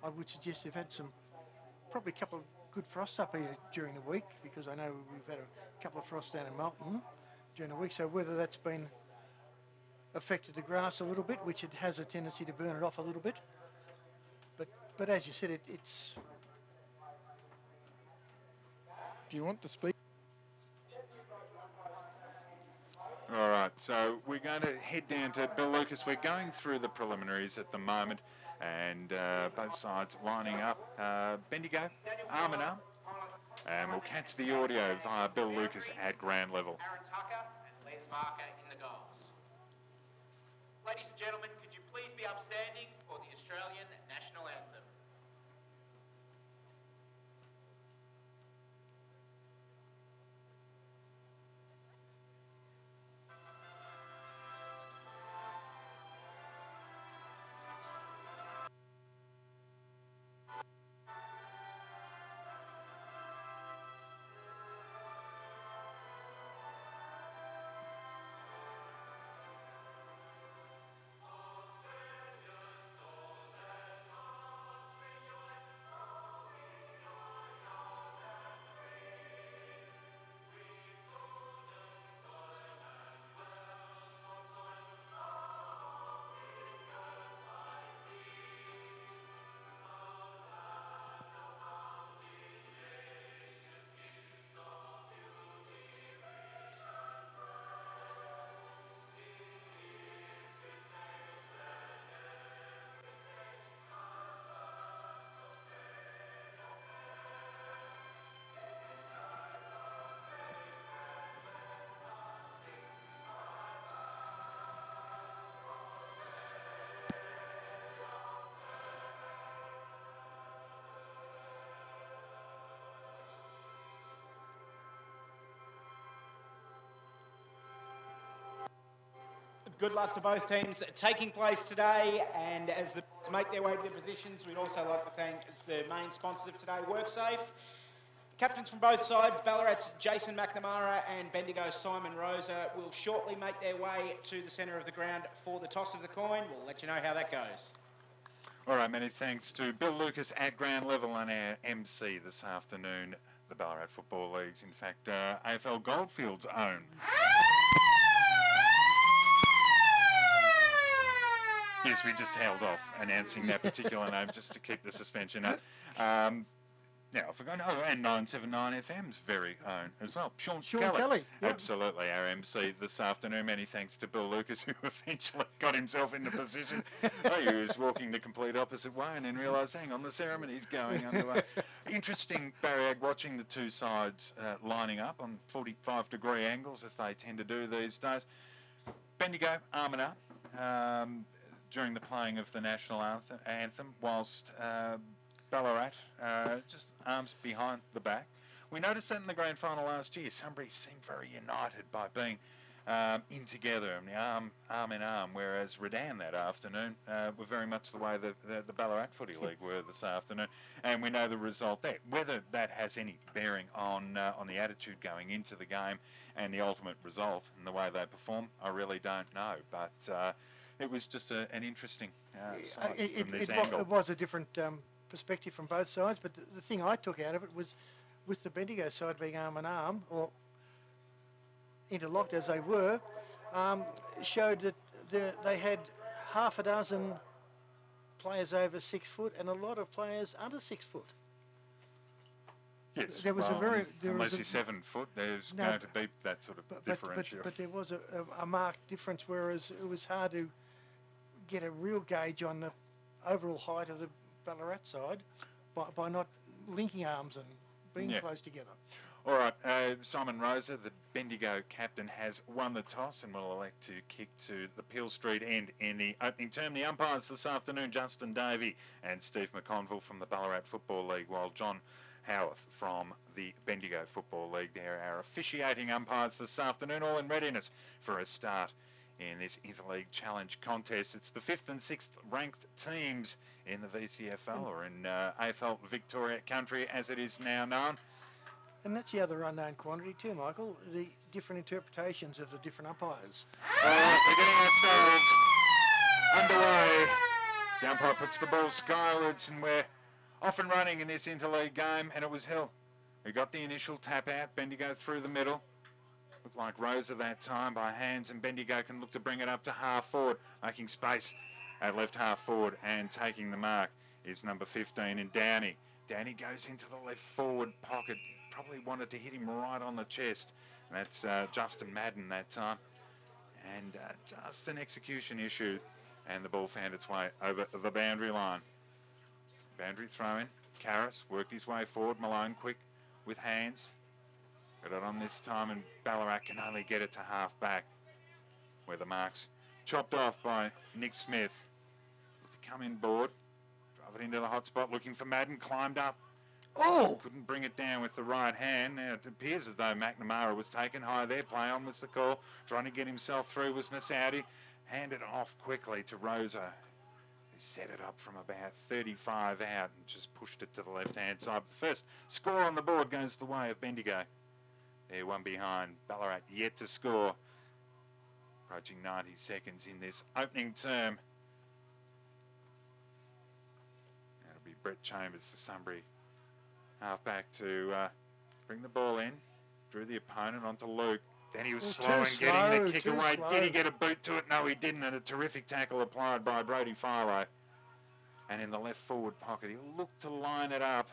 I would suggest they've had probably a couple of good frosts up here during the week, because I know we've had a couple of frosts down in Melton during the week. So whether that's been affected the grass a little bit, which it has a tendency to burn it off a little bit. But as you said, it's. Do you want to speak? All right, so we're going to head down to Bill Lucas. We're going through the preliminaries at the moment, and both sides lining up. Bendigo, arm in arm, and we'll catch the audio via Bill Lucas at ground level. Aaron Tucker and Les Marker in the goals. Ladies and gentlemen, could you please be upstanding for the Australian National Anthem? Good luck to both teams taking place today, and as the make their way to their positions, we'd also like to thank the main sponsors of today, WorkSafe. Captains from both sides, Ballarat's Jason McNamara and Bendigo's Simon Rosa, will shortly make their way to the centre of the ground for the toss of the coin. We'll let you know how that goes. All right, many thanks to Bill Lucas at ground level and our MC this afternoon, the Ballarat Football League's, in fact, AFL Goldfield's own. Yes, we just held off announcing that particular name just to keep the suspension up. Now, I forgot. Oh, and 979 FM's very own as well. Sean Kelly. Yep. Absolutely, our MC this afternoon. Many thanks to Bill Lucas, who eventually got himself into position. He was walking the complete opposite way and then realised, hang on, the ceremony's going underway. Interesting, Barry, watching the two sides lining up on 45-degree angles, as they tend to do these days. Bendigo, arm in arm, during the playing of the national anthem, whilst Ballarat just arms behind the back. We noticed that in the grand final last year. Sunbury seemed very united by being in together, and arm in arm, whereas Redan that afternoon were very much the way the Ballarat Footy League were this afternoon, and we know the result there. Whether that has any bearing on the attitude going into the game and the ultimate result and the way they perform, I really don't know, but it was just an interesting sight from this angle. It was a different perspective from both sides, but the thing I took out of it was, with the Bendigo side being arm in arm, or interlocked as they were, showed that they had half a dozen players over 6 foot and a lot of players under 6 foot. Yes, there was unless you're 7 foot, there's going to be that sort of differential. But there was a marked difference, whereas it was hard to get a real gauge on the overall height of the Ballarat side by not linking arms and being close together. All right, Simon Rosa, the Bendigo captain, has won the toss and will elect to kick to the Peel Street end in the opening term. The umpires this afternoon, Justin Davey and Steve McConville from the Ballarat Football League, while John Howarth from the Bendigo Football League. They're our officiating umpires this afternoon, all in readiness for a start in this Interleague Challenge contest. It's the 5th and 6th ranked teams in the VCFL, or in AFL Victoria Country as it is now known. And that's the other unknown quantity too, Michael, the different interpretations of the different umpires. All right, we're getting ourselves underway. The umpire puts the ball skywards, and we're off and running in this interleague game, and it was Hill who got the initial tap out. Bendigo through the middle. Looked like Rosa that time by hands, and Bendigo can look to bring it up to half forward, making space at left half forward, and taking the mark is number 15 in Downey. Downey goes into the left forward pocket. Probably wanted to hit him right on the chest. And that's Justin Madden that time. And just an execution issue. And the ball found its way over the boundary line. Boundary throw in. Karras worked his way forward. Malone quick with hands. Got it on this time, and Ballarat can only get it to half back, where the mark's chopped off by Nick Smith. To come in board, drive it into the hot spot, looking for Madden, climbed up. Oh! Couldn't bring it down with the right hand. Now it appears as though McNamara was taken high there. Play on was the call. Trying to get himself through was Massaudi. Handed off quickly to Rosa, who set it up from about 35 out and just pushed it to the left-hand side. The first score on the board goes the way of Bendigo. They're one behind. Ballarat yet to score. Approaching 90 seconds in this opening term. That'll be Brett Chambers, the Sunbury halfback, to bring the ball in. Drew the opponent onto Luke. Then he was slow in getting the kick away. Did he get a boot to it? No, he didn't. And a terrific tackle applied by Brody Philo. And in the left forward pocket, he looked to line it up.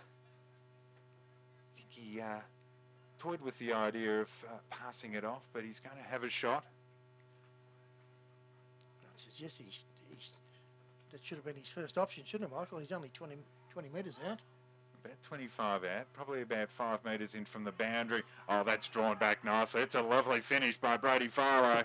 I think he toyed with the idea of passing it off, but he's going to have a shot. I suggest that should have been his first option, shouldn't it, Michael? He's only 20 metres out. About 25 out, probably about 5 metres in from the boundary. Oh, that's drawn back nicely. It's a lovely finish by Brody Philo.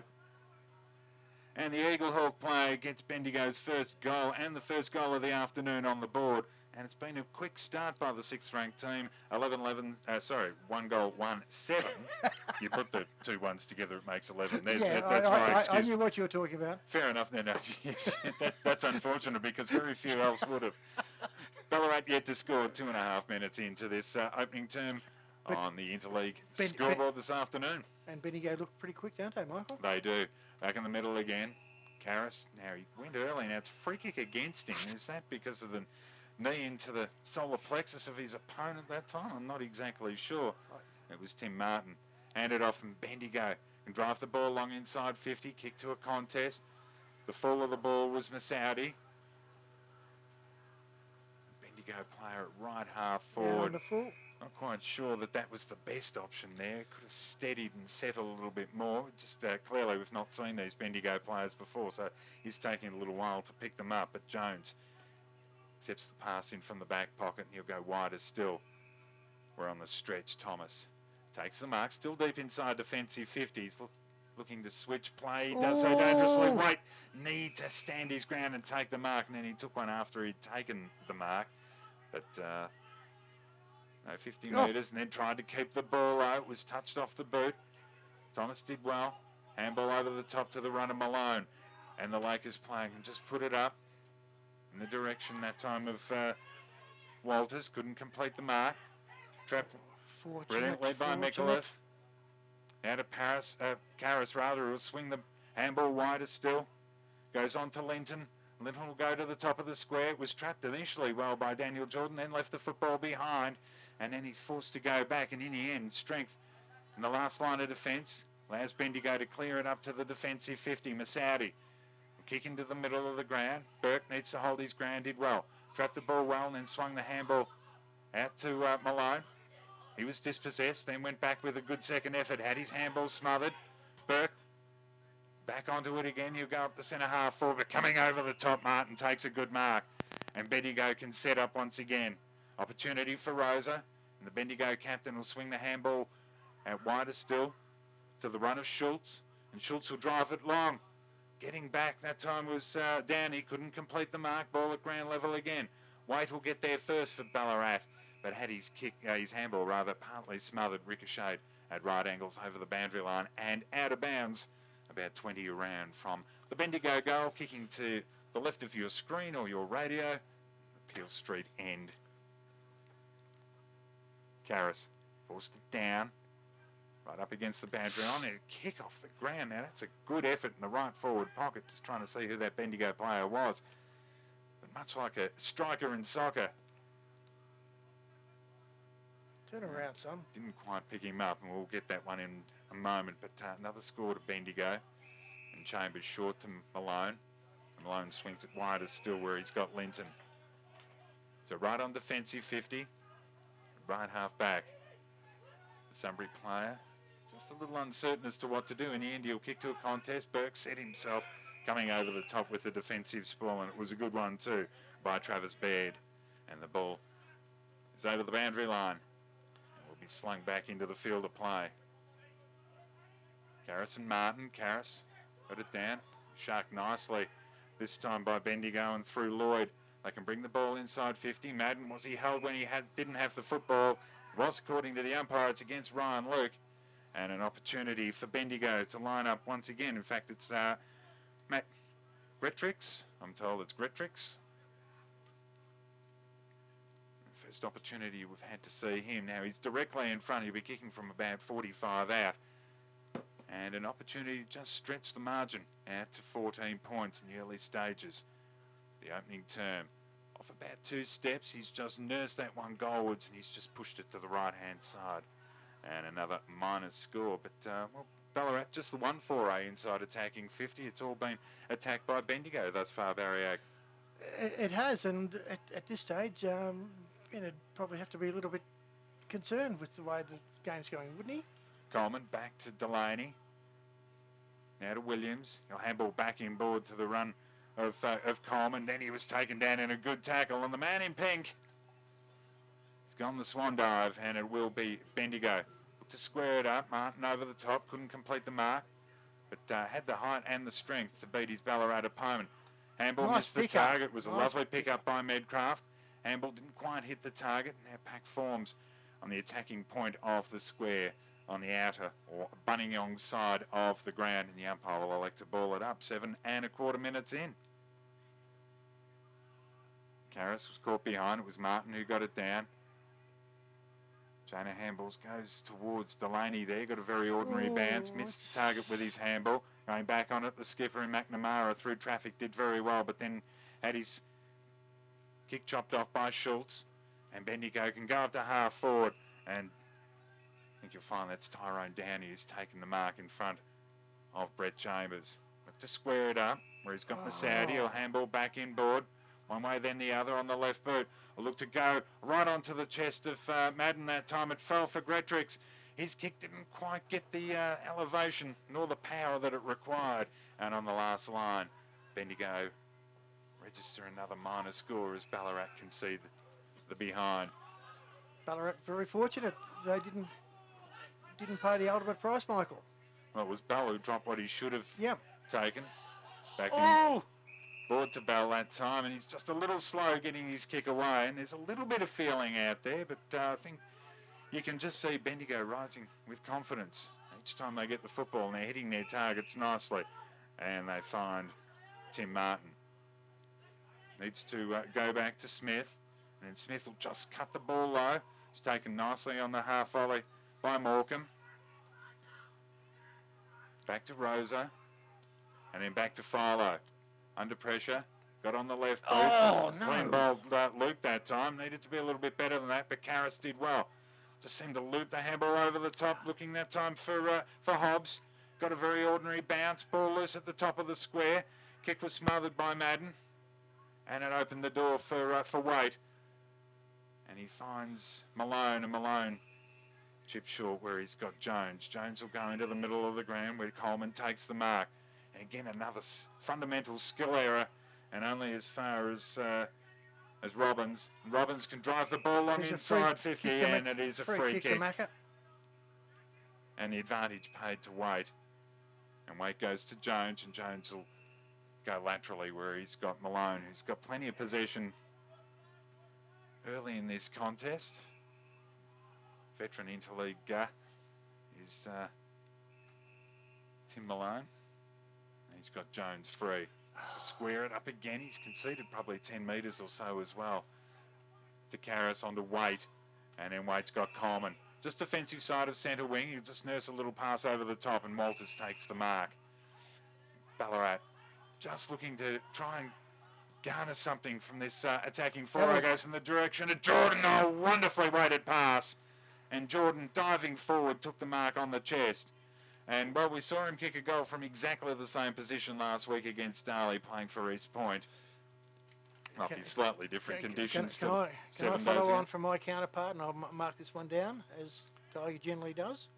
And the Eaglehawk play gets Bendigo's first goal and the first goal of the afternoon on the board. And it's been a quick start by the 6th ranked team. 1 goal, 1-7. You put the 2 ones together, it makes 11. That's my excuse. I knew what you were talking about. Fair enough. No, yes. That's unfortunate because very few else would have. Ballarat yet to score 2.5 minutes into this opening term on the Interleague scoreboard this afternoon. And Bendigo look pretty quick, don't they, Michael? They do. Back in the middle again. Karras, now he went early. Now it's a free kick against him. Is that because of the knee into the solar plexus of his opponent that time? I'm not exactly sure. It was Tim Martin. Handed off from Bendigo. And drive the ball along inside 50. Kick to a contest. The fall of the ball was Massaudi. Bendigo player at right half forward. On the full. Not quite sure that was the best option there. Could have steadied and settled a little bit more. Just clearly we've not seen these Bendigo players before, so he's taking a little while to pick them up. But Jones accepts the pass in from the back pocket, and he'll go wider still. We're on the stretch. Thomas takes the mark, still deep inside defensive 50s. Looking to switch play. He does so dangerously. Wait, need to stand his ground and take the mark, and then he took one after he'd taken the mark. But no, 50 metres, and then tried to keep the ball out. It was touched off the boot. Thomas did well. Handball over the top to the runner Malone. And the Lakers playing and just put it up in the direction that time of Walters. Couldn't complete the mark. Trapped brilliantly by Mikulev. Out of Karras rather, who will swing the handball wider still. Goes on to Linton. Linton will go to the top of the square. It was trapped initially well by Daniel Jordan, then left the football behind. And then he's forced to go back, and in the end, strength in the last line of defence allows Bendigo to clear it up to the defensive 50. Massaudi will kick into the middle of the ground. Burke needs to hold his ground, did well. Trapped the ball well and then swung the handball out to Malone. He was dispossessed, then went back with a good second effort, had his handball smothered. Burke back onto it again. He'll go up the centre half forward, but coming over the top, Martin takes a good mark. And Bendigo can set up once again. Opportunity for Rosa. And the Bendigo captain will swing the handball out wider still to the run of Schultz. And Schultz will drive it long. Getting back, that time was down. He couldn't complete the mark. Ball at ground level again. Waite will get there first for Ballarat, but had his handball partly smothered, ricocheted at right angles over the boundary line and out of bounds about 20 around from the Bendigo goal, kicking to the left of your screen or your radio, Peel Street end. Karras forced it down, right up against the boundary line, and a kick off the ground. Now that's a good effort in the right forward pocket, just trying to see who that Bendigo player was. But much like a striker in soccer. Turn around, son. Didn't quite pick him up, and we'll get that one in a moment. But another score to Bendigo. And Chambers short to Malone. And Malone swings it wider still where he's got Linton. So right on defensive 50. Right half back. The Sunbury player just a little uncertain as to what to do. In the end, he'll kick to a contest. Burke set himself coming over the top with the defensive spoil, and it was a good one too by Travis Baird. And the ball is over the boundary line and will be slung back into the field of play. Karras and Martin. Karras got it down. Shark nicely this time by Bendigo and through Lloyd. They can bring the ball inside 50. Madden, was he held when he didn't have the football? It was, according to the umpire. It's against Ryan Luke. And an opportunity for Bendigo to line up once again. In fact, it's Matt Gretrix. I'm told it's Gretrix. First opportunity we've had to see him. Now he's directly in front. He'll be kicking from about 45 out. And an opportunity to just stretch the margin out to 14 points in the early stages. The opening term. Off about 2 steps, he's just nursed that one goalwards and he's just pushed it to the right-hand side. And another minus score. But, well, Ballarat, just the one foray inside attacking 50. It's all been attacked by Bendigo thus far, Barry Ag. It has, and at this stage, it'd probably have to be a little bit concerned with the way the game's going, wouldn't he? Coleman back to Delaney. Now to Williams. He'll handball back inboard to the run of Coleman. Then he was taken down in a good tackle. And the man in pink has gone the swan dive, and it will be Bendigo. Looked to square it up. Martin over the top. Couldn't complete the mark. But had the height and the strength to beat his Ballarat opponent. Handball missed the target. It was a lovely pick-up by Medcraft. Handball didn't quite hit the target. Now Pack forms on the attacking point of the square on the outer or Bunnyong side of the ground, and the umpire will elect to ball it up. 7 1/4 minutes in. Karras was caught behind. It was Martin who got it down. Jonah handballs goes towards Delaney there. Got a very ordinary bounce. Missed the target with his handball. Going back on it, the skipper in McNamara through traffic did very well, but then had his kick chopped off by Schultz. And Bendigo can go up to half forward, and I think you'll find that's Tyrone Downey who's taken the mark in front of Brett Chambers. Look to square it up where he's got Masadi. He'll handball back inboard. One way then the other on the left boot. A look to go right onto the chest of Madden that time. It fell for Gretrix. His kick didn't quite get the elevation nor the power that it required. And on the last line, Bendigo register another minor score as Ballarat concede the behind. Ballarat very fortunate. They didn't pay the ultimate price, Michael. Well, it was Bell who dropped what he should have taken. Back in board to Bell that time, and he's just a little slow getting his kick away, and there's a little bit of feeling out there, but I think you can just see Bendigo rising with confidence each time they get the football, and they're hitting their targets nicely, and they find Tim Martin. Needs to go back to Smith, and then Smith will just cut the ball low. It's taken nicely on the half volley by Morecambe. Back to Rosa, and then back to Philo. Under pressure, got on the left boot. Clean ball loop that time. Needed to be a little bit better than that, but Karras did well. Just seemed to loop the handball over the top, looking that time for Hobbs. Got a very ordinary bounce, ball loose at the top of the square. Kick was smothered by Madden, and it opened the door for Waite. And he finds Malone, and Malone chip short where he's got Jones. Jones will go into the middle of the ground where Coleman takes the mark. And again, another fundamental skill error, and only as far as Robbins. Robbins can drive the ball on inside 50, and it is a free kick. And the advantage paid to Waite. And Waite goes to Jones, and Jones will go laterally where he's got Malone, who's got plenty of possession early in this contest. Veteran interleague is Tim Malone. He's got Jones free. Square it up again. He's conceded probably 10 metres or so as well. To Karras onto Waite. And then Waite's got Coleman. Just defensive side of centre wing. He'll just nurse a little pass over the top, and Walters takes the mark. Ballarat just looking to try and garner something from this attacking four. Goes in the direction of Jordan. Oh, wonderfully weighted pass. And Jordan, diving forward, took the mark on the chest. And, well, we saw him kick a goal from exactly the same position last week against Darley, playing for East Point. Might be slightly different conditions. Can I follow on from my counterpart, and I'll mark this one down, as Tiger generally does?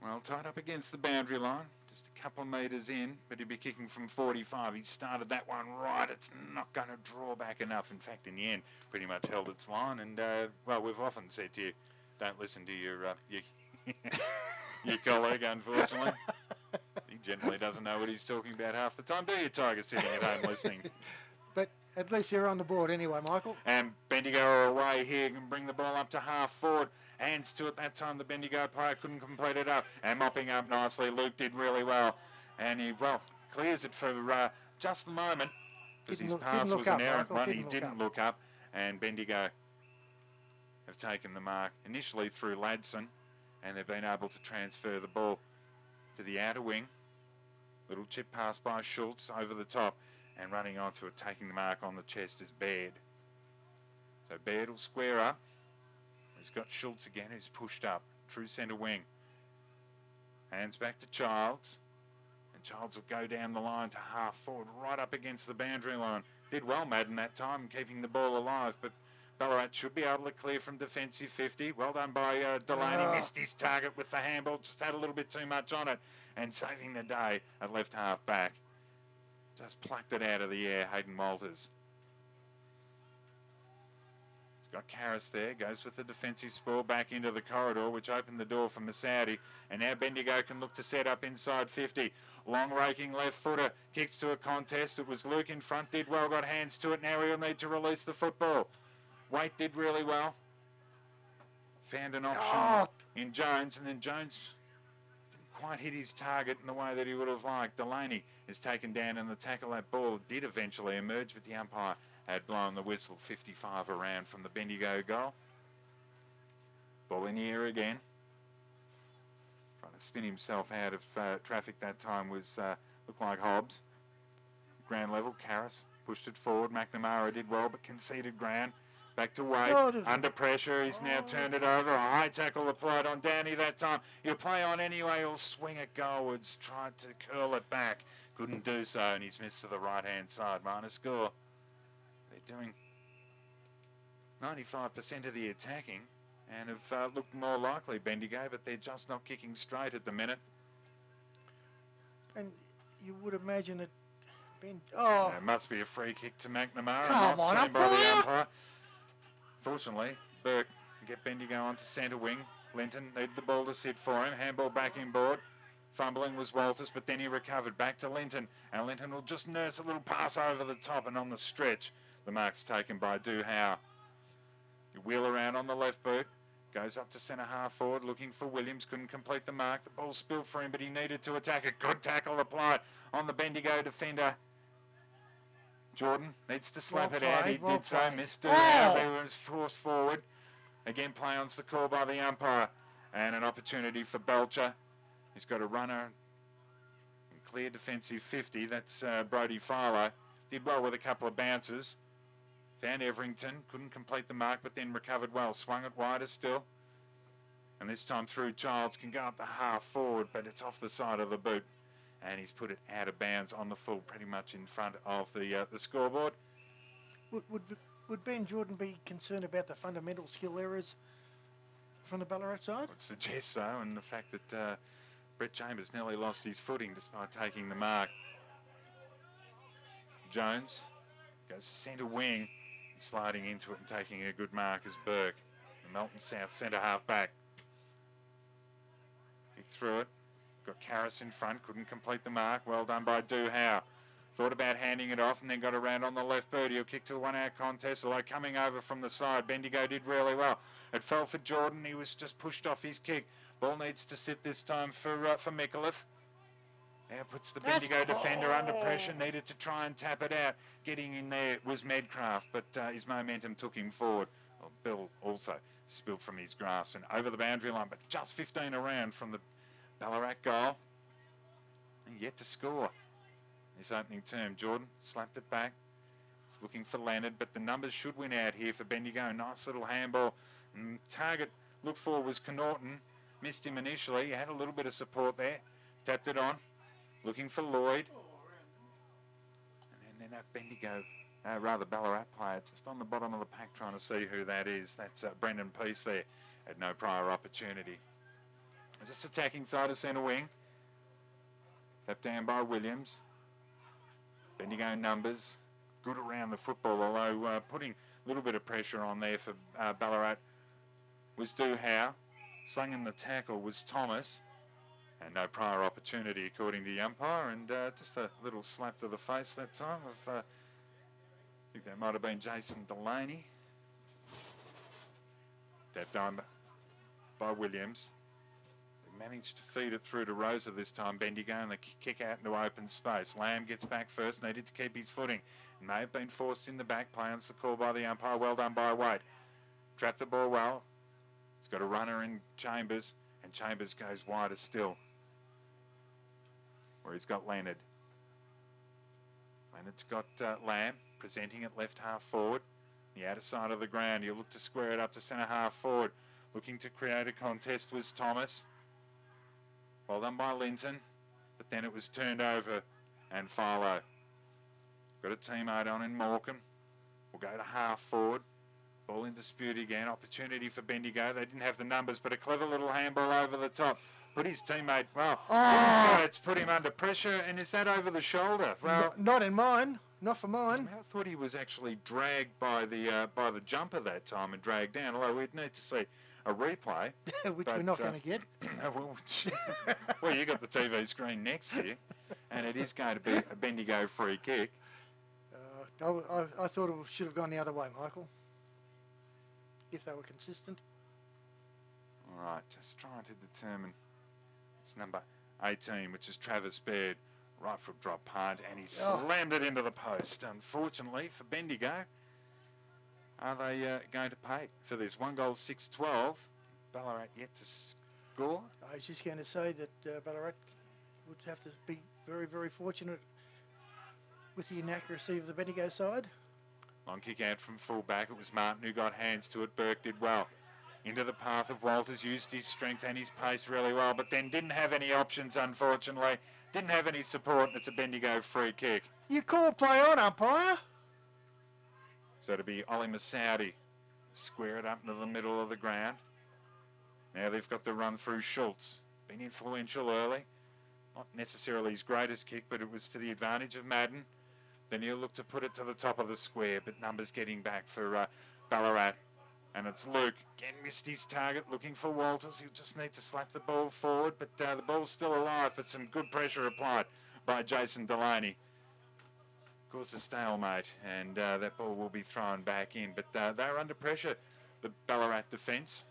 Well, tied up against the boundary line, just a couple of metres in, but he'd be kicking from 45. He started that one right. It's not going to draw back enough. In fact, in the end, pretty much held its line. And, well, we've often said to you, don't listen to your colleague, unfortunately. He generally doesn't know what he's talking about half the time, do you, Tiger, sitting at home listening? But at least they're on the board anyway, Michael. And Bendigo are away here, can bring the ball up to half forward. Hands to it that time, the Bendigo player couldn't complete it up. And mopping up nicely, Luke did really well. And he, well, clears it for just a moment, because his pass was an errant one. He didn't look up, and Bendigo have taken the mark initially through Ladson, and they've been able to transfer the ball to the outer wing. Little chip pass by Schultz over the top, and running onto it, taking the mark on the chest is Baird. So Baird will square up. He's got Schultz again, who's pushed up, true centre wing. Hands back to Childs, and Childs will go down the line to half forward, right up against the boundary line. Did well, Madden, that time, keeping the ball alive, but Ballarat should be able to clear from defensive 50. Well done by Delaney. Missed his target with the handball. Just had a little bit too much on it. And saving the day at left half back. Just plucked it out of the air, Hayden Walters. He's got Karras there. Goes with the defensive spoil back into the corridor, which opened the door for Masaudi. And now Bendigo can look to set up inside 50. Long raking left footer. Kicks to a contest. It was Luke in front. Did well. Got hands to it. Now he'll need to release the football. Waite did really well. Found an option in Jones, and then Jones didn't quite hit his target in the way that he would have liked. Delaney is taken down in the tackle. That ball did eventually emerge, but the umpire had blown the whistle. 55 around from the Bendigo goal. Ball in the air again. Trying to spin himself out of traffic that time was looked like Hobbs. Ground level, Karras pushed it forward. McNamara did well, but conceded ground. Back to Wade, under pressure, he's now turned it over. A high tackle applied on Downey that time. He'll play on anyway, he'll swing it goalwards, tried to curl it back. Couldn't do so, and he's missed to the right-hand side. Minus score. They're doing 95% of the attacking and have looked more likely, Bendigo, but they're just not kicking straight at the minute. And you would imagine that it must be a free kick to McNamara. Come on, seen by the umpire. Fortunately, Burke can get Bendigo onto centre wing. Linton needed the ball to sit for him. Handball back inboard. Fumbling was Walters, but then he recovered back to Linton. And Linton will just nurse a little pass over the top, and on the stretch, the mark's taken by Duhow. You wheel around on the left boot. Goes up to centre half forward, looking for Williams. Couldn't complete the mark. The ball spilled for him, but he needed to attack it. Good tackle applied on the Bendigo defender. Jordan needs to slap it out. He did so. Missed Duhow. He was forced forward. Again, play on's the call by the umpire. And an opportunity for Belcher. He's got a runner. Clear defensive 50. That's Brody Philo. Did well with a couple of bounces. Found Everington. Couldn't complete the mark, but then recovered well. Swung it wider still. And this time through, Childs can go up the half forward, but it's off the side of the boot. And he's put it out of bounds on the full, pretty much in front of the scoreboard. Would Ben Jordan be concerned about the fundamental skill errors from the Ballarat side? I would suggest so, and the fact that Brett Chambers nearly lost his footing despite taking the mark. Jones goes centre wing, sliding into it and taking a good mark as Burke. The Melton South centre half back. Kick through it. Got Karras in front, couldn't complete the mark. Well done by Duhow. Thought about handing it off and then got around on the left boot. He'll kick to a one-out contest, although coming over from the side, Bendigo did really well. It fell for Jordan. He was just pushed off his kick. Ball needs to sit this time for Micallef. Now puts the Bendigo defender under pressure. Needed to try and tap it out. Getting in there was Medcraft, but his momentum took him forward. Well, Bill also spilled from his grasp and over the boundary line, but just 15 around from the Ballarat goal. And yet to score this opening term. Jordan slapped it back. He's looking for Leonard, but the numbers should win out here for Bendigo. Nice little handball. Target looked for was Connaughton. Missed him initially. He had a little bit of support there. Tapped it on. Looking for Lloyd. And then that Bendigo, Ballarat player, just on the bottom of the pack trying to see who that is. That's Brendan Peace there. Had no prior opportunity. Just attacking side of centre wing. Tapped down by Williams. Bendigo numbers. Good around the football, although putting a little bit of pressure on there for Ballarat was Duhow. Slung in the tackle was Thomas. And no prior opportunity according to the umpire, and just a little slap to the face that time of, I think that might have been Jason Delaney. Tapped down by Williams. They managed to feed it through to Rosa this time, Bendigo, and they kick out into open space. Lamb gets back first, needed to keep his footing. May have been forced in the back, play on the call by the umpire, well done by Wade. Trapped the ball well. He's got a runner in Chambers, and Chambers goes wider still, where he's got Leonard. Leonard's got Lamb presenting it left half forward. The outer side of the ground, he'll look to square it up to centre half forward. Looking to create a contest was Thomas. Well done by Linton, but then it was turned over and Farlow. Got a teammate on in Morecambe. We'll go to half forward. Ball in dispute again. Opportunity for Bendigo. They didn't have the numbers, but a clever little handball over the top. Put his teammate, well, it's put him under pressure, and is that over the shoulder? Well, not in mine, not for mine. I thought he was actually dragged by the jumper that time and dragged down, although we'd need to see a replay. Which we're not going to get. Well, you got the TV screen next to you, and it is going to be a Bendigo free kick. I thought it should have gone the other way, Michael, if they were consistent. All right, just trying to determine. It's number 18, which is Travis Baird. Right foot drop punt, and he slammed it into the post. Unfortunately for Bendigo, are they going to pay for this? 1 goal, 6-12. Ballarat yet to score. I was just going to say that Ballarat would have to be very, very fortunate with the inaccuracy of the Bendigo side. Long kick out from full-back. It was Martin who got hands to it. Burke did well. Into the path of Walters, used his strength and his pace really well, but then didn't have any options, unfortunately. Didn't have any support, and it's a Bendigo free kick. You call play on, umpire. So it'll be Ollie Masoudi. Square it up into the middle of the ground. Now they've got the run through Schultz. Been influential early. Not necessarily his greatest kick, but it was to the advantage of Madden. Then he'll look to put it to the top of the square, but numbers getting back for Ballarat. And it's Luke. Again missed his target, looking for Walters. He'll just need to slap the ball forward, but the ball's still alive, but some good pressure applied by Jason Delaney. Caused a stalemate, and that ball will be thrown back in. But they're under pressure, the Ballarat defence.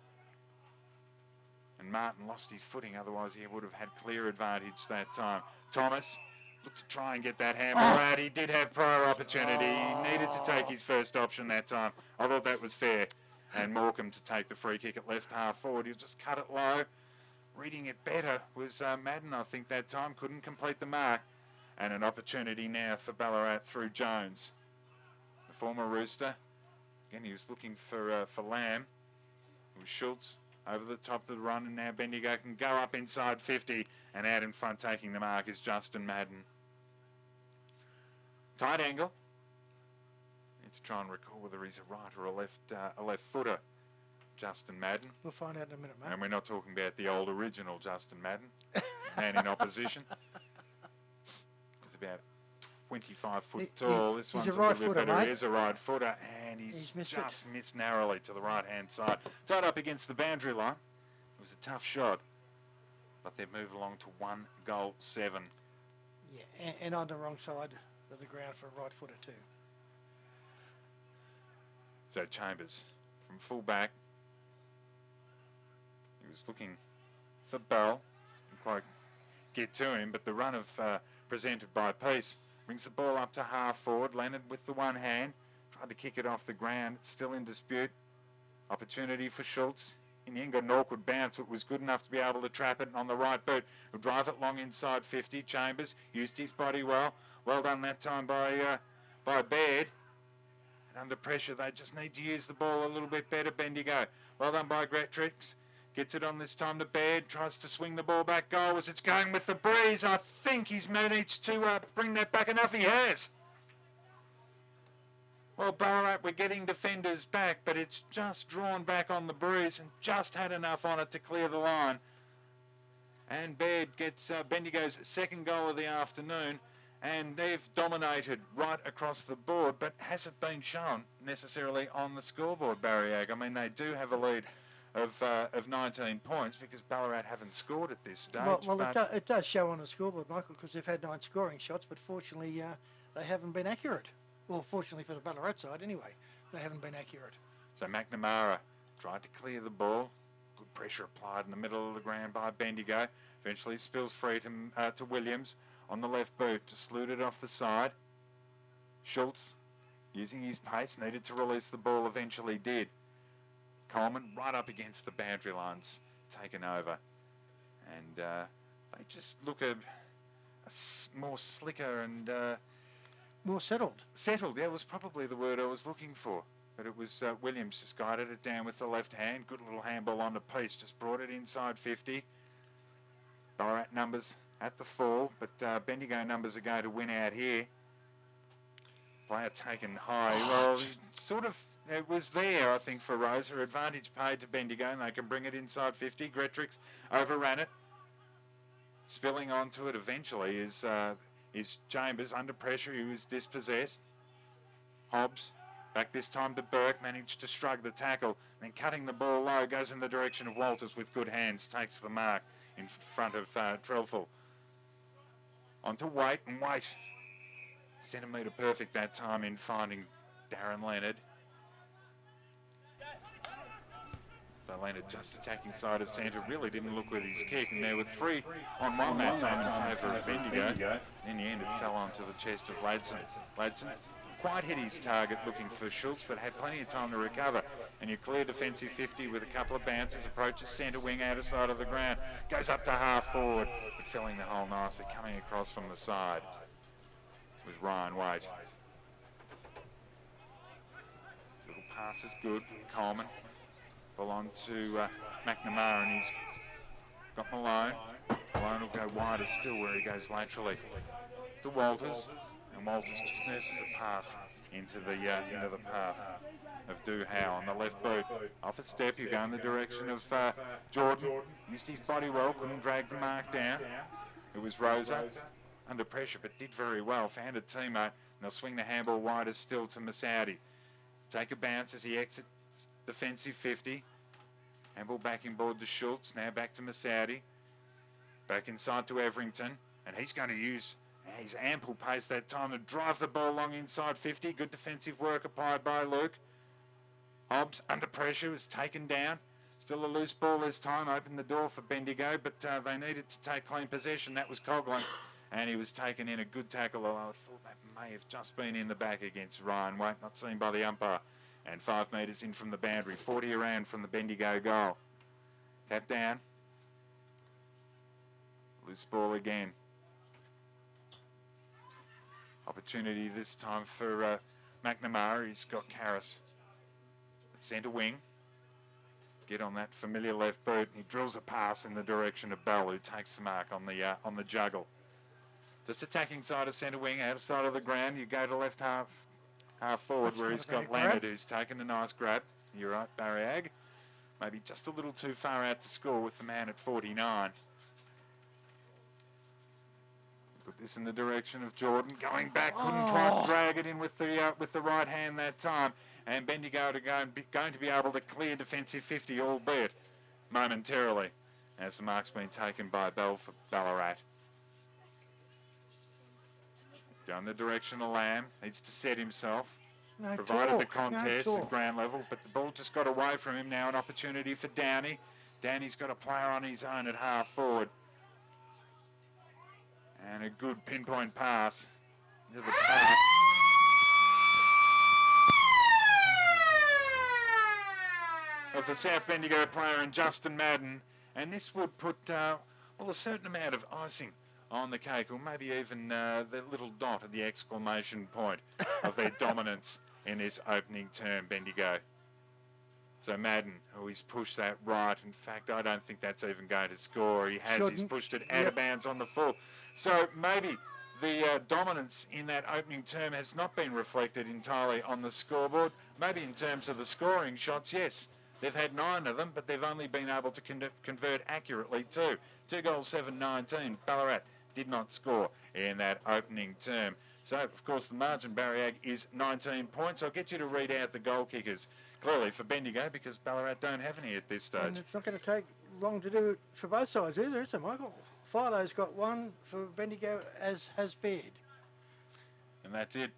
And Martin lost his footing, otherwise he would have had clear advantage that time. Thomas looked to try and get that handball out. He did have prior opportunity. He needed to take his first option that time. I thought that was fair. And Morecambe to take the free kick at left half forward. He'll just cut it low. Reading it better was Madden, I think, that time. Couldn't complete the mark. And an opportunity now for Ballarat through Jones. The former Rooster. Again, he was looking for Lamb. It was Schultz over the top of the run, and now Bendigo can go up inside 50, and out in front taking the mark is Justin Madden. Tight angle. To try and recall whether he's a right or a left footer, Justin Madden. We'll find out in a minute, mate. And we're not talking about the old original Justin Madden, man in opposition. He's about 25 foot tall. This one's a right little bit footer, better. mate. He is a right footer, and he's just missed narrowly to the right-hand side. Tied up against the boundary line. It was a tough shot, but they've moved along to 1 goal 7. Yeah, and on the wrong side of the ground for a right footer too. So Chambers from full back. He was looking for Bell. Didn't quite get to him, but the run of presented by Peace brings the ball up to half forward. Leonard with the one hand. Tried to kick it off the ground. It's still in dispute. Opportunity for Schultz. In the end, got an awkward bounce, but was good enough to be able to trap it on the right boot. He'll drive it long inside 50. Chambers used his body well. Well done that time by Baird. And under pressure, they just need to use the ball a little bit better, Bendigo. Well done by Gretrix. Gets it on this time to Baird, tries to swing the ball back goal as it's going with the breeze. I think he's managed to bring that back enough. He has. Well, Ballarat, we're getting defenders back, but it's just drawn back on the breeze and just had enough on it to clear the line. And Baird gets Bendigo's second goal of the afternoon, and they've dominated right across the board, but hasn't been shown necessarily on the scoreboard, Barry Ag. I mean, they do have a lead of 19 points because Ballarat haven't scored at this stage. Well, it does show on the scoreboard, Michael, because they've had 9 scoring shots, but fortunately they haven't been accurate. Well, fortunately for the Ballarat side anyway, they haven't been accurate. So McNamara tried to clear the ball. Good pressure applied in the middle of the ground by Bendigo. Eventually spills free to Williams on the left boot, just slewed it off the side. Schultz, using his pace, needed to release the ball, eventually did. Coleman right up against the boundary lines, taken over. And they just look more slicker and... more settled. Settled, yeah, was probably the word I was looking for. But it was Williams just guided it down with the left hand. Good little handball on the piece, just brought it inside 50. Ballarat numbers at the fall, but Bendigo numbers are going to win out here. Player taken high. Well, sort of... It was there, I think, for Rosa. Advantage paid to Bendigo, and they can bring it inside 50. Gretrix overran it. Spilling onto it eventually is Chambers under pressure. He was dispossessed. Hobbs, back this time to Burke, managed to shrug the tackle. Then cutting the ball low, goes in the direction of Walters with good hands, takes the mark in front of Trelful. On to Waite, and Waite, centimetre perfect that time in finding Darren Leonard. So Leonard just attacking side of centre, really didn't look with his kick, and there were 3 on 1 that time in favour of Bendigo. In the end it fell onto the chest of Ladson. Ladson quite hit his target looking for Schultz, but had plenty of time to recover. And you clear defensive 50 with a couple of bounces, approaches centre wing out of side of the ground, goes up to half forward, but filling the hole nicely, coming across from the side was Ryan Waite. This little pass is good, Coleman. Ball on to McNamara, and he's got Malone. Malone will go wider still where he goes laterally to Walters, and Walters just nurses a pass into the path of Duhow on the left boot. Off a step, you go in the direction of Jordan. Used his body well, couldn't drag the mark down. It was Rosa under pressure, but did very well. Found a teammate, and they'll swing the handball wider still to Masaudi. Take a bounce as he exits defensive 50. Handball back inboard to Schultz, now back to Masaudi. Back inside to Everington, and he's going to use his ample pace that time to drive the ball along inside 50. Good defensive work applied by Luke. Hobbs under pressure was taken down. Still a loose ball this time, opened the door for Bendigo, but they needed to take clean possession. That was Coughlin, and he was taken in a good tackle. I thought that may have just been in the back against Ryan Waite, not seen by the umpire. And 5 metres in from the boundary, 40 around from the Bendigo goal. Tap down. Loose ball again. Opportunity this time for McNamara. He's got Karras at centre wing. Get on that familiar left boot. He drills a pass in the direction of Bell, who takes the mark on the juggle. Just attacking side of centre wing, outside of the ground. You go to left half forward where he's got Leonard, who's taken a nice grab. You're right, Barriag. Maybe just a little too far out to score with the man at 49. Put this in the direction of Jordan, going back, couldn't quite drag it in with the right hand that time. And Bendigo are going to be able to clear defensive 50, albeit momentarily, as the mark's been taken by Bell for Ballarat. Go in the direction of Lamb, needs to set himself. Provided the contest at ground level, but the ball just got away from him. Now an opportunity for Downey. Downey's got a player on his own at half forward. And a good pinpoint pass into the path. Of the South Bendigo player in Justin Madden. And this would put a certain amount of icing on the cake, or maybe even the little dot at the exclamation point of their dominance in this opening term, Bendigo. So Madden, he's pushed that right. In fact, I don't think that's even going to score. He has. He's pushed it out of bounds on the full. So maybe the dominance in that opening term has not been reflected entirely on the scoreboard. Maybe in terms of the scoring shots, yes. They've had 9 of them, but they've only been able to convert accurately 2. 2 goals, 7-19. Ballarat did not score in that opening term. So, of course, the margin, Barry Ag, is 19 points. I'll get you to read out the goal kickers, clearly for Bendigo, because Ballarat don't have any at this stage. And it's not going to take long to do it for both sides either, is it, Michael? Philo's got 1 for Bendigo, as has Baird. And that's it.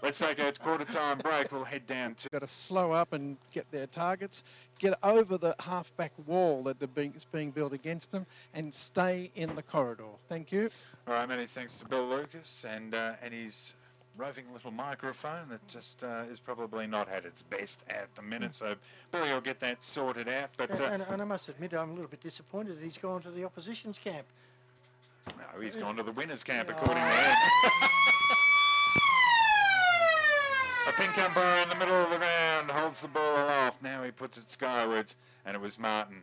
Let's take a quarter-time break. We'll head down to... Got to slow up and get their targets, get over the half-back wall that is being built against them, and stay in the corridor. Thank you. All right, many thanks to Bill Lucas and his roving little microphone that just is probably not at its best at the minute. So Billy will get that sorted out. But and I must admit, I'm a little bit disappointed that he's gone to the opposition's camp. No, he's gone to the winners' camp, according to him. A pink umpire in the middle of the ground holds the ball aloft. Now he puts it skywards, and it was Martin.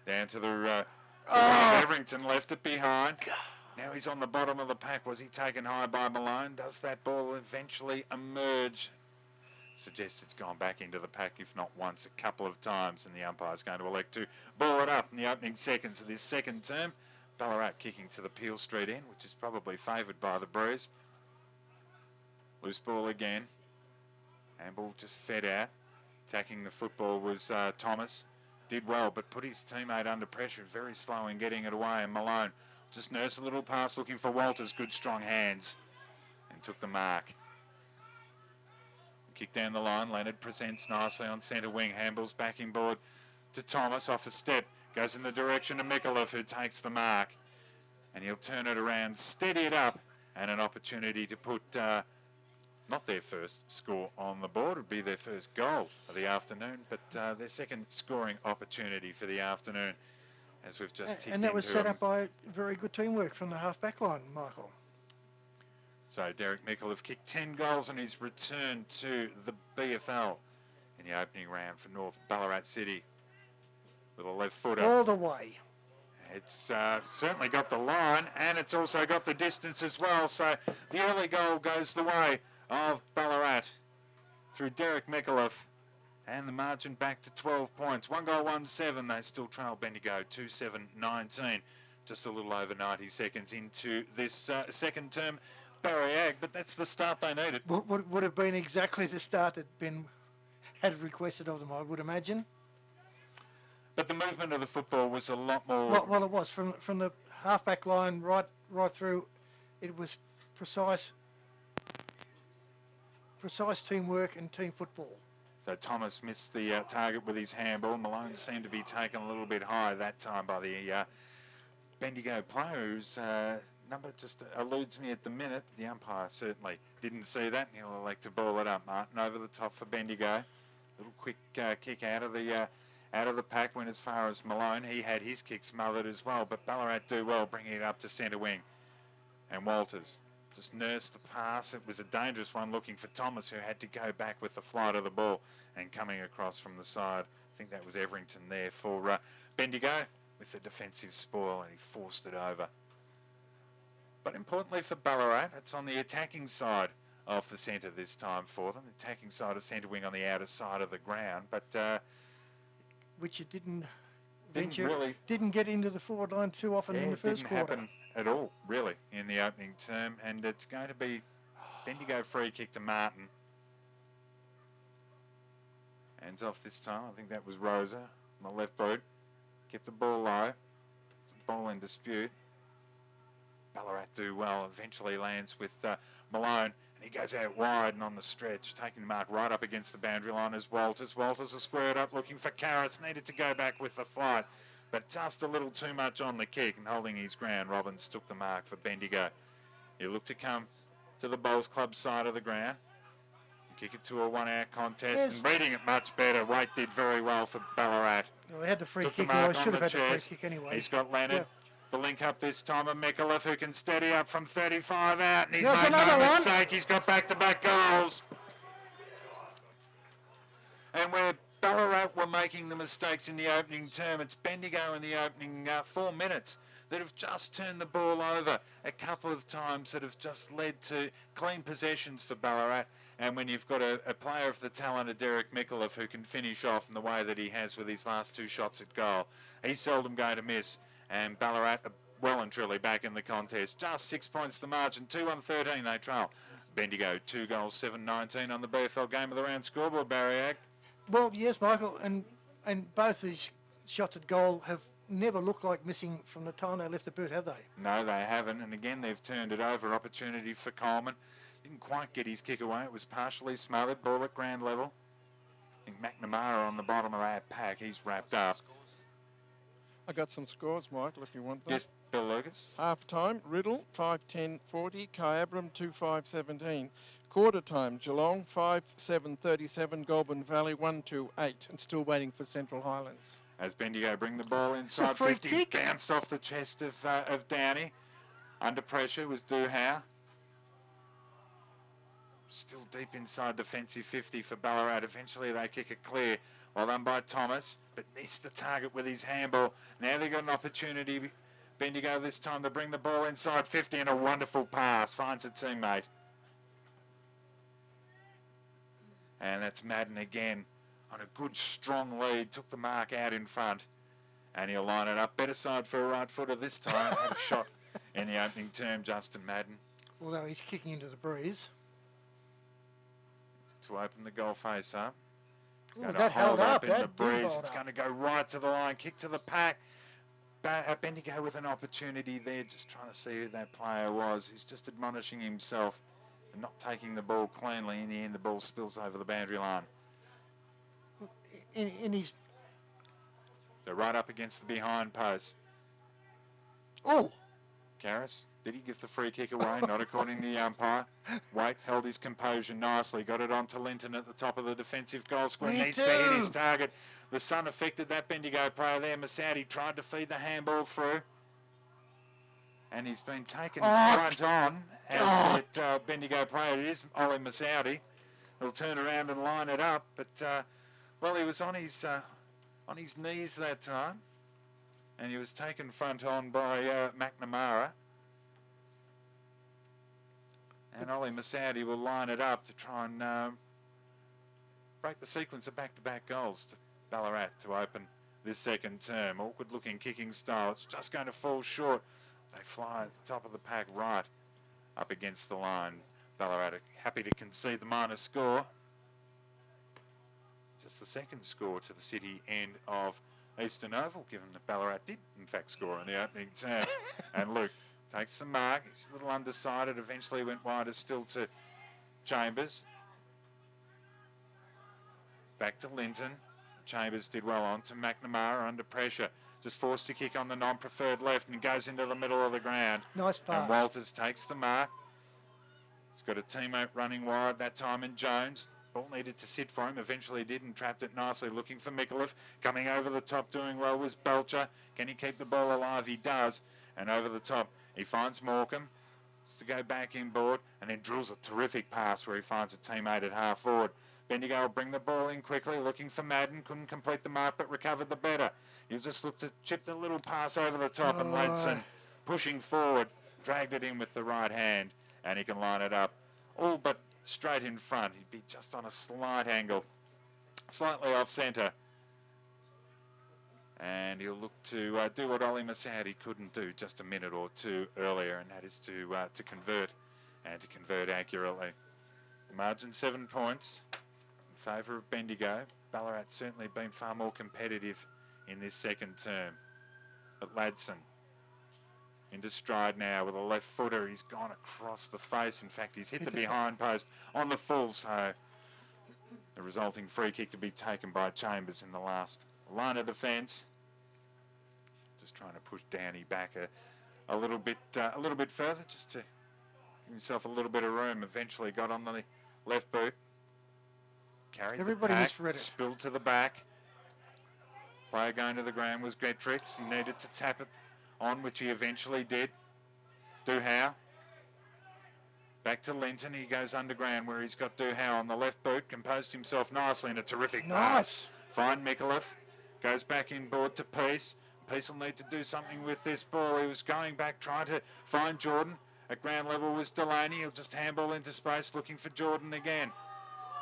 Down to the Everington, left it behind. Now he's on the bottom of the pack. Was he taken high by Malone? Does that ball eventually emerge? Suggests it's gone back into the pack, if not once, a couple of times, and the umpire's going to elect to ball it up in the opening seconds of this second term. Ballarat kicking to the Peel Street end, which is probably favoured by the breeze. Loose ball again. Handball just fed out. Attacking the football was Thomas. Did well, but put his teammate under pressure. Very slow in getting it away. And Malone just nursed a little pass looking for Walters. Good strong hands. And took the mark. Kick down the line. Leonard presents nicely on centre wing. Handball's backing board to Thomas off a step. Goes in the direction of Mikulev, who takes the mark. And he'll turn it around, steady it up. And an opportunity to put... not their first score on the board, it would be their first goal of the afternoon, but their second scoring opportunity for the afternoon, as we've just ticked And that was into set up by very good teamwork from the half-back line, Michael. So Derek Mikulev kicked 10 goals on his return to the BFL in the opening round for North Ballarat City with a left footer. All the way. It's certainly got the line, and it's also got the distance as well, so the early goal goes the way of Ballarat through Derek Mikulev, and the margin back to 12 points. 1 goal, 1-7. They still trail Bendigo 2-7-19. Just a little over 90 seconds into this second term Barry Ag, but that's the start they needed. Would have been exactly the start that Ben had requested of them, I would imagine. But the movement of the football was a lot more... Well, it was. From the half-back line right through, it was precise teamwork and team football. So Thomas missed the target with his handball. Malone seemed to be taken a little bit high that time by the Bendigo player, whose number just eludes me at the minute. The umpire certainly didn't see that, and he'll elect to ball it up. Martin over the top for Bendigo. Little quick kick out of the pack, went as far as Malone. He had his kick smothered as well, but Ballarat do well, bringing it up to centre wing. And Walters just nursed the pass. It was a dangerous one looking for Thomas, who had to go back with the flight of the ball and coming across from the side. I think that was Everington there for Bendigo with the defensive spoil, and he forced it over. But importantly for Ballarat, it's on the attacking side of the centre this time for them. The attacking side of centre wing on the outer side of the ground, but... which it didn't get into the forward line too often in the first quarter. It didn't happen at all, really, in the opening term, and it's going to be Bendigo free kick to Martin. Hands off this time. I think that was Rosa on the left boot. Kept the ball low. It's a ball in dispute. Ballarat do well. Eventually lands with Malone, and he goes out wide and on the stretch, taking the mark right up against the boundary line as Walters. Walters is squared up, looking for Karras. Needed to go back with the flight, but just a little too much on the kick, and holding his ground, Robbins took the mark for Bendigo. He looked to come to the Bowls Club side of the ground. Kick it to a one-out contest, and reading it much better. Waite did very well for Ballarat. Well, they had the free Took kick. the mark Well, on should have the had the chest. free kick anyway. He's got Leonard. Yeah. The link up this time of Mikulev, who can steady up from 35 out, and he's There's made no another one. mistake. He's got back-to-back goals. And where Ballarat were making the mistakes in the opening term, it's Bendigo in the opening 4 minutes that have just turned the ball over a couple of times, that have just led to clean possessions for Ballarat. And when you've got a player of the talent of Derek Micallef who can finish off in the way that he has with his last 2 shots at goal, he's seldom going to miss. And Ballarat are well and truly back in the contest. Just 6 points the margin, 2-1-13 they trail. Bendigo 2 goals, 7-19 on the BFL Game of the Round scoreboard, Barry Ag. Well, yes, Michael, and both these shots at goal have never looked like missing from the time they left the boot, have they? No, they haven't, and again they've turned it over. Opportunity for Coleman. Didn't quite get his kick away. It was partially smothered. Ball at ground level. I think McNamara on the bottom of that pack. He's wrapped up. I got some scores, Michael, if you want them. Yes, Bill Lucas. Half time, Riddle 5-10-40, Kyabram 2-5-17. Quarter time, Geelong 5-7-37, Goulburn Valley 1-2-8, and still waiting for Central Highlands. As Bendigo bring the ball inside, free 50, kick. bounced off the chest of Downey. Under pressure was Duhow. Still deep inside defensive 50 for Ballarat. Eventually they kick it clear. Well done by Thomas, but missed the target with his handball. Now they've got an opportunity, Bendigo this time, to bring the ball inside 50, and a wonderful pass. Finds a teammate. And that's Madden again on a good strong lead. Took the mark out in front. And he'll line it up. Better side for a right footer this time. Had a shot in the opening term, Justin Madden. Although he's kicking into the breeze. To open the goal face up. It's Ooh, going to that hold held up up, in that the did breeze. hold It's up. going to go right to the line. Kick to the pack. Bendigo with an opportunity there. Just trying to see who that player was. He's just admonishing himself and not taking the ball cleanly. In the end, the ball spills over the boundary line. In his... So right up against the behind post. Oh! Karras, did he give the free kick away? Not according to the umpire. Waite held his composure nicely. Got it on to Linton at the top of the defensive goal square. Me Needs to too. hit his target. The sun affected that Bendigo player there. Masadi tried to feed the handball through. And he's been taken front on as that Bendigo player. It is Ollie Masadi. He'll turn around and line it up. But, well, he was on his knees that time. And he was taken front on by McNamara. And Ollie Masadi will line it up to try and break the sequence of back-to-back goals to Ballarat to open this second term. Awkward-looking kicking style. It's just going to fall short. They fly at the top of the pack right up against the line. Ballarat are happy to concede the minus score. Just the second score to the city end of Eastern Oval, given that Ballarat did, in fact, score in the opening term. And Luke takes the mark. He's a little undecided. Eventually went wider still to Chambers. Back to Linton. Chambers did well on to McNamara under pressure. Just forced to kick on the non-preferred left and goes into the middle of the ground. Nice pass. And Walters takes the mark. He's got a teammate running wide that time in Jones. Ball needed to sit for him, eventually did, and trapped it nicely, looking for Micallef. Coming over the top, doing well was Belcher. Can he keep the ball alive? He does. And over the top, he finds Morecambe. To go back inboard, and then drills a terrific pass where he finds a teammate at half forward. Bendigo will bring the ball in quickly, looking for Madden. Couldn't complete the mark, but recovered the better. He just looked to chip the little pass over the top, and Ledson, pushing forward, dragged it in with the right hand, and he can line it up. All but straight in front. He'd be just on a slight angle, slightly off centre. And he'll look to do what Ollie Masadi couldn't do just a minute or two earlier, and that is to convert, and to convert accurately. The margin 7 points in favour of Bendigo. Ballarat's certainly been far more competitive in this second term. But Ladson into stride now with a left footer. He's gone across the face. In fact, he's hit the behind post on the full. So the resulting free kick to be taken by Chambers in the last line of defence. Just trying to push Downey back a little bit further, just to give himself a little bit of room. Eventually got on the left boot. Carried Everybody the pack, misread it. spilled to the back. Player going to the ground was Gretrix. He needed to tap it on, which he eventually did. Duhow. Back to Linton. He goes underground where he's got Duhow on the left boot. Composed himself nicely in a terrific pass. Fine Micallef. Goes back inboard to Peace. Peace will need to do something with this ball. He was going back trying to find Jordan. At ground level was Delaney. He'll just handball into space looking for Jordan again.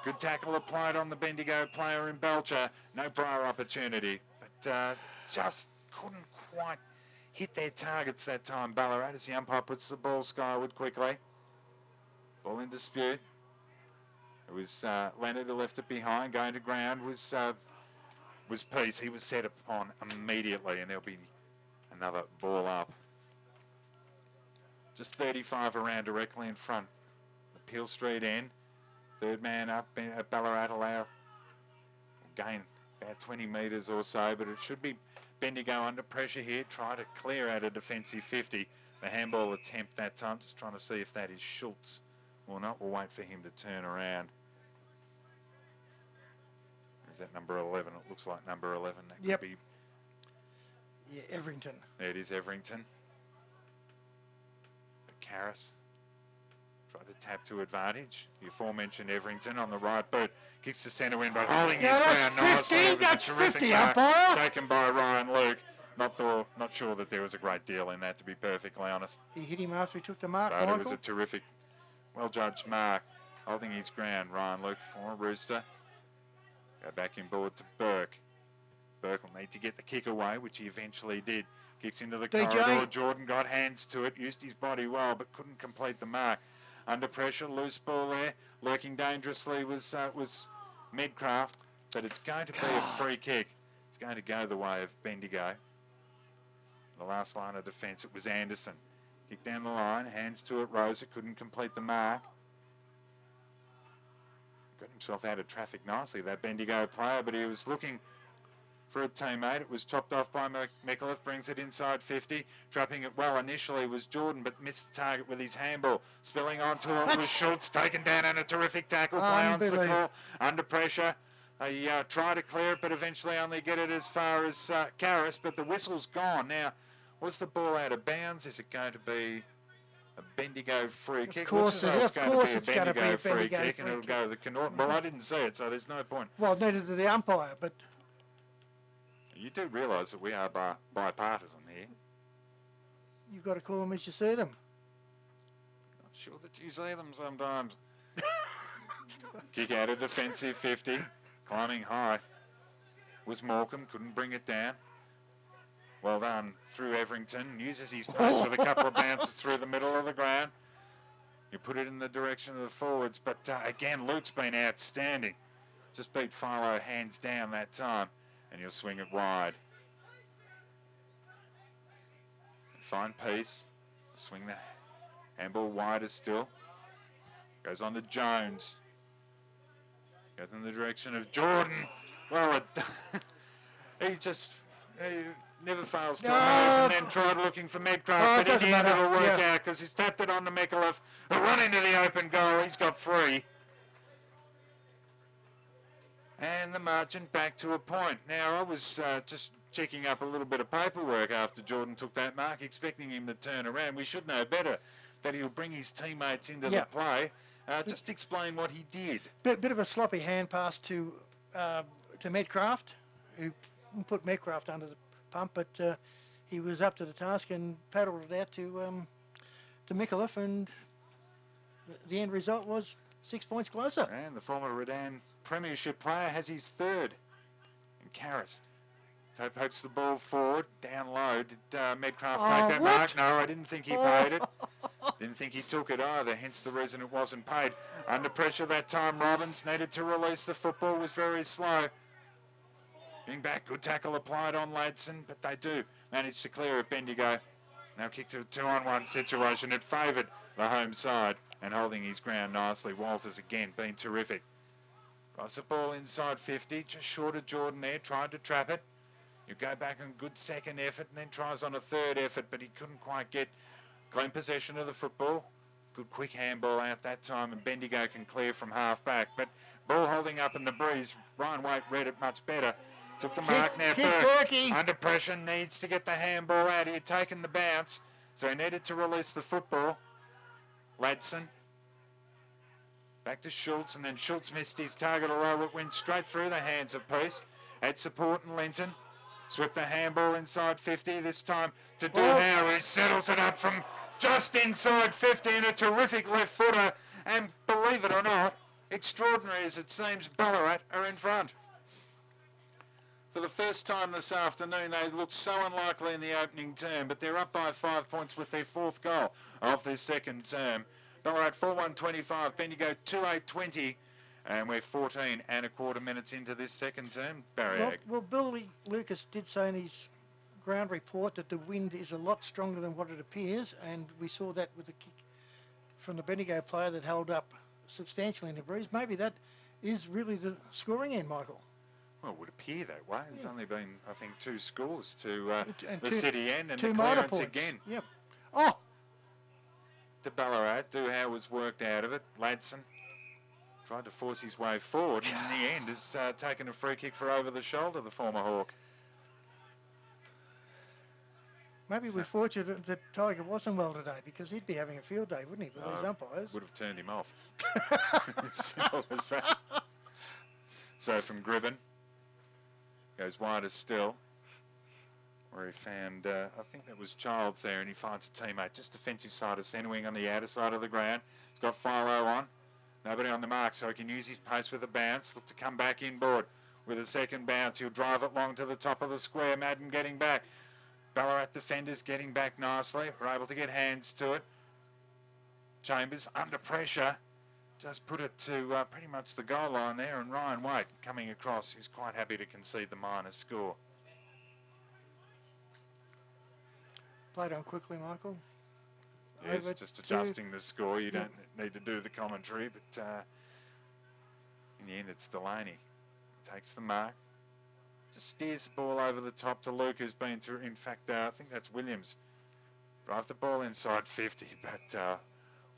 Good tackle applied on the Bendigo player in Belcher. No prior opportunity. But just couldn't quite hit their targets that time, Ballarat, as the umpire puts the ball skyward quickly. Ball in dispute. It was Leonard who left it behind. Going to ground was Peace. He was set upon immediately, and there'll be another ball up. Just 35 around directly in front. The Peel Street end. Third man up at Ballarat allow gain about 20 metres or so, but it should be Bendigo under pressure here. Try to clear out a defensive 50. The handball attempt that time. Just trying to see if that is Schultz or not. We'll wait for him to turn around. Is that number 11? It looks like number 11. That could be... Yeah, Everington. There it is, Everington. Karras tried to tap to advantage. The aforementioned Everington on the right boot. Kicks to centre win, but holding his ground nicely. It was a terrific mark taken by Ryan Luke. Not sure that there was a great deal in that, to be perfectly honest. He hit him after he took the mark, But it was a terrific, well-judged mark. Holding his ground, Ryan Luke for Rooster. Go back inboard to Burke. Burke will need to get the kick away, which he eventually did. Kicks into the corridor. Jordan got hands to it, used his body well, but couldn't complete the mark. Under pressure, loose ball there. Lurking dangerously was Medcraft, but it's going to be a free kick. It's going to go the way of Bendigo. The last line of defence, it was Anderson. Kicked down the line, hands to it, Rosa couldn't complete the mark. Got himself out of traffic nicely, that Bendigo player, but he was looking for a teammate. It was chopped off by Micallef, brings it inside 50. Trapping it well initially was Jordan, but missed the target with his handball. Spilling onto it was Schultz, taken down and a terrific tackle. Play on Sakul, under pressure. They try to clear it, but eventually only get it as far as Karras, but the whistle's gone. Now, was the ball out of bounds? Is it going to be a Bendigo free kick? Of course it's going to be a Bendigo free kick. And it'll go to the Connaughton. Well, I didn't see it, so there's no point. Well, neither did the umpire, but... You do realise that we are bipartisan here. You've got to call them as you see them. Not sure that you see them sometimes. Kick out of defensive 50. Climbing high was Morecambe. Couldn't bring it down. Well done through Everington. Uses his pace with a couple of bounces through the middle of the ground. You put it in the direction of the forwards. But again, Luke's been outstanding. Just beat Philo hands down that time. And you'll swing it wide. Fine piece. Swing the handball wider still. Goes on to Jones. Goes in the direction of Jordan. Well, he never fails to amaze, and then tried looking for Medcraft, but in the end it'll work out because he's tapped it on to Micallef, who run into the open goal. He's got 3. And the margin back to a point. Now, I was just checking up a little bit of paperwork after Jordan took that mark, expecting him to turn around. We should know better that he'll bring his teammates into the play. Just explain what he did. Bit of a sloppy hand pass to Medcraft, who put Medcraft under the pump, but he was up to the task and paddled it out to Micallef, and the end result was 6 points closer. And the former Redan Premiership player has his 3rd. And Karras pokes the ball forward, down low. Did Medcraft take that mark? No, I didn't think he paid it. Didn't think he took it either, hence the reason it wasn't paid. Under pressure that time, Robbins needed to release the football, was very slow. Being back, good tackle applied on Ladson, but they do manage to clear it. Bendigo now kick to a 2-on-1 situation. It favoured the home side, and holding his ground nicely. Walters again been terrific. Drives the ball inside 50, just short of Jordan there, tried to trap it. You go back on good second effort and then tries on a 3rd effort, but he couldn't quite get clean possession of the football. Good quick handball out that time, and Bendigo can clear from half back. But ball holding up in the breeze. Ryan Waite read it much better. Took the mark. Now Burke under pressure needs to get the handball out. He had taken the bounce, so he needed to release the football. Ladson Back to Schultz, and then Schultz missed his target, although it went straight through the hands of Peace. Had support and Linton. Swept the handball inside 50, this time to Duhau, who settles it up from just inside 50 and a terrific left footer. And believe it or not, extraordinary as it seems, Ballarat are in front. For the first time this afternoon, they looked so unlikely in the opening term, but they're up by 5 points with their 4th goal of their second term. Ballarat 4-1-25, Bendigo 2-8-20, and we're 14 and a quarter minutes into this second term, Barry. Well, Billy Lucas did say in his ground report that the wind is a lot stronger than what it appears, and we saw that with the kick from the Bendigo player that held up substantially in the breeze. Maybe that is really the scoring end, Michael. Well, it would appear that way. There's only been, I think, 2 scores to the two, City end and two the minor clearance points. again. Yep. Oh! To Ballarat, Duhau was worked out of it. Ladson tried to force his way forward, and in the end has taken a free kick for over the shoulder, the former Hawk. Maybe we're fortunate that Tiger wasn't well today, because he'd be having a field day, wouldn't he, with his umpires? Would have turned him off. Simple as that. So from Gribben, goes wider still, where he found, I think that was Childs there, and he finds a teammate, just defensive side of centre wing on the outer side of the ground. He's got Philo on, nobody on the mark, so he can use his pace with a bounce, look to come back inboard with a second bounce. He'll drive it long to the top of the square. Madden getting back. Ballarat defenders getting back nicely, were able to get hands to it. Chambers under pressure, just put it to pretty much the goal line there, and Ryan Waite coming across, he's quite happy to concede the minor score. Played on quickly, Michael. Yes, just adjusting the score. You don't need to do the commentary, but in the end it's Delaney. Takes the mark. Just steers the ball over the top to Luke, who's been through. In fact, I think that's Williams. Drive the ball inside 50, but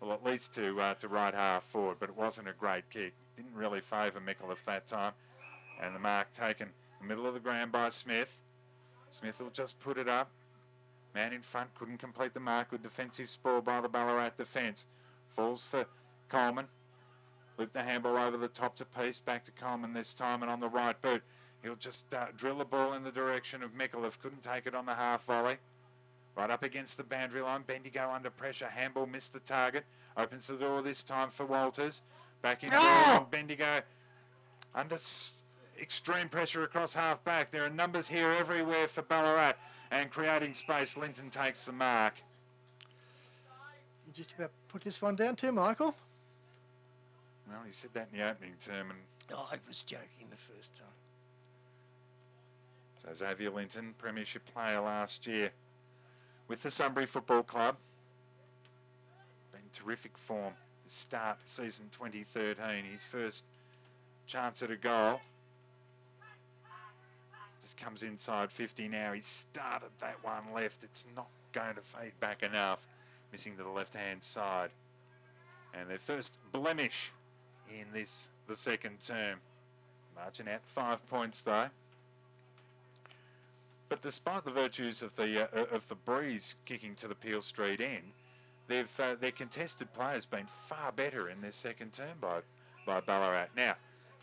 well, at least to right half forward, but it wasn't a great kick. Didn't really favour Micallef that time. And the mark taken in the middle of the ground by Smith. Smith will just put it up. Man in front couldn't complete the mark. Good defensive spoil by the Ballarat defence. Falls for Coleman. Loop the handball over the top to Peace. Back to Coleman this time, and on the right boot. He'll just drill the ball in the direction of Micallef. Couldn't take it on the half volley. Right up against the boundary line. Bendigo under pressure. Handball missed the target. Opens the door this time for Walters. Back in. Bendigo under extreme pressure across half back. There are numbers here everywhere for Ballarat. And creating space, Linton takes the mark. You just about put this one down too, Michael. Well, he said that in the opening term. And I was joking the first time. So Xavier Linton, premiership player last year with the Sunbury Football Club. Been terrific form. The start season 2013, his first chance at a goal. Just comes inside 50 now. He started that one left. It's not going to fade back enough. Missing to the left-hand side. And their first blemish in the second term. Marching out 5 points though. But despite the virtues of the breeze kicking to the Peel Street end, their contested players been far better in their second term by Ballarat. Now,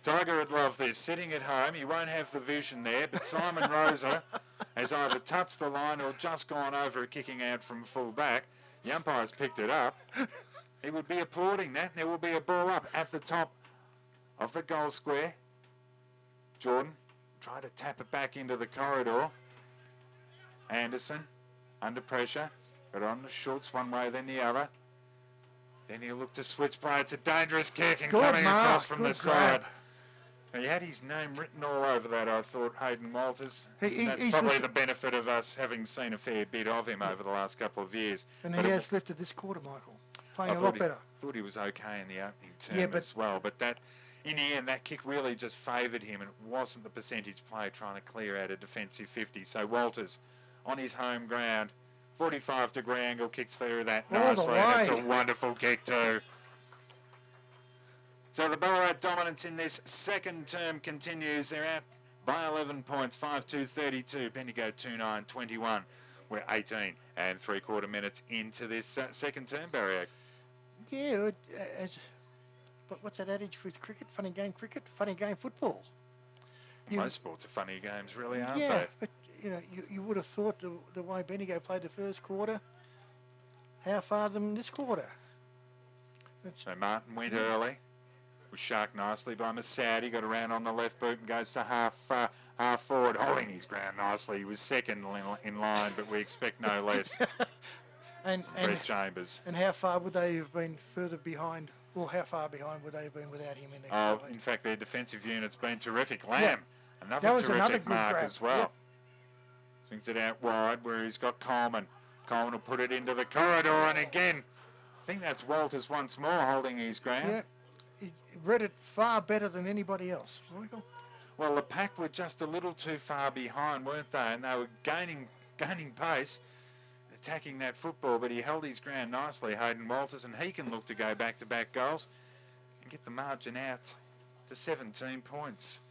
Tiger would love this. Sitting at home, he won't have the vision there, but Simon Rosa has either touched the line or just gone over it, kicking out from full back. The umpire's picked it up. He would be applauding that. There will be a ball up at the top of the goal square. Jordan tried to tap it back into the corridor. Anderson under pressure, but on the Schultz one way then the other. Then he'll look to switch play. It's a dangerous kick and coming across from the side. Now, he had his name written all over that, I thought, Hayden Walters. That's probably the benefit of us having seen a fair bit of him over the last couple of years. And he has lifted this quarter, Michael. Playing a lot better. I thought he was okay in the opening term as well, but that, in the end, that kick really just favoured him, and it wasn't the percentage play trying to clear out a defensive 50. So Walters, on his home ground, 45-degree angle, kicks through that nicely. That's a wonderful kick too. So the Ballarat dominance in this second term continues. They're out by 11 points, 5-2-32. Bendigo 2-9-21. We're 18 and 3/4 minutes into this second term, Barry. Yeah, but what's that adage with cricket? Funny game cricket, funny game football. Most sports are funny games, really, aren't yeah, they? but you would have thought the way Bendigo played the first quarter, how far them this quarter. So Martin went early, was sharked nicely by Masadi, got around on the left boot and goes to half forward, holding his ground nicely. He was second in line, but we expect no less. and Brett Chambers. And how far would they have been further behind? Well, how far behind would they have been without him in there? In fact, their defensive unit's been terrific. Lamb, that was terrific another good mark grab. as well. Yep. Swings it out wide where he's got Coleman. Coleman will put it into the corridor, and again, I think that's Walters once more holding his ground. Yeah, he read it far better than anybody else. Michael? Well, the pack were just a little too far behind, weren't they? And they were gaining pace, attacking that football, but he held his ground nicely, Hayden Walters, and he can look to go back-to-back goals and get the margin out to 17 points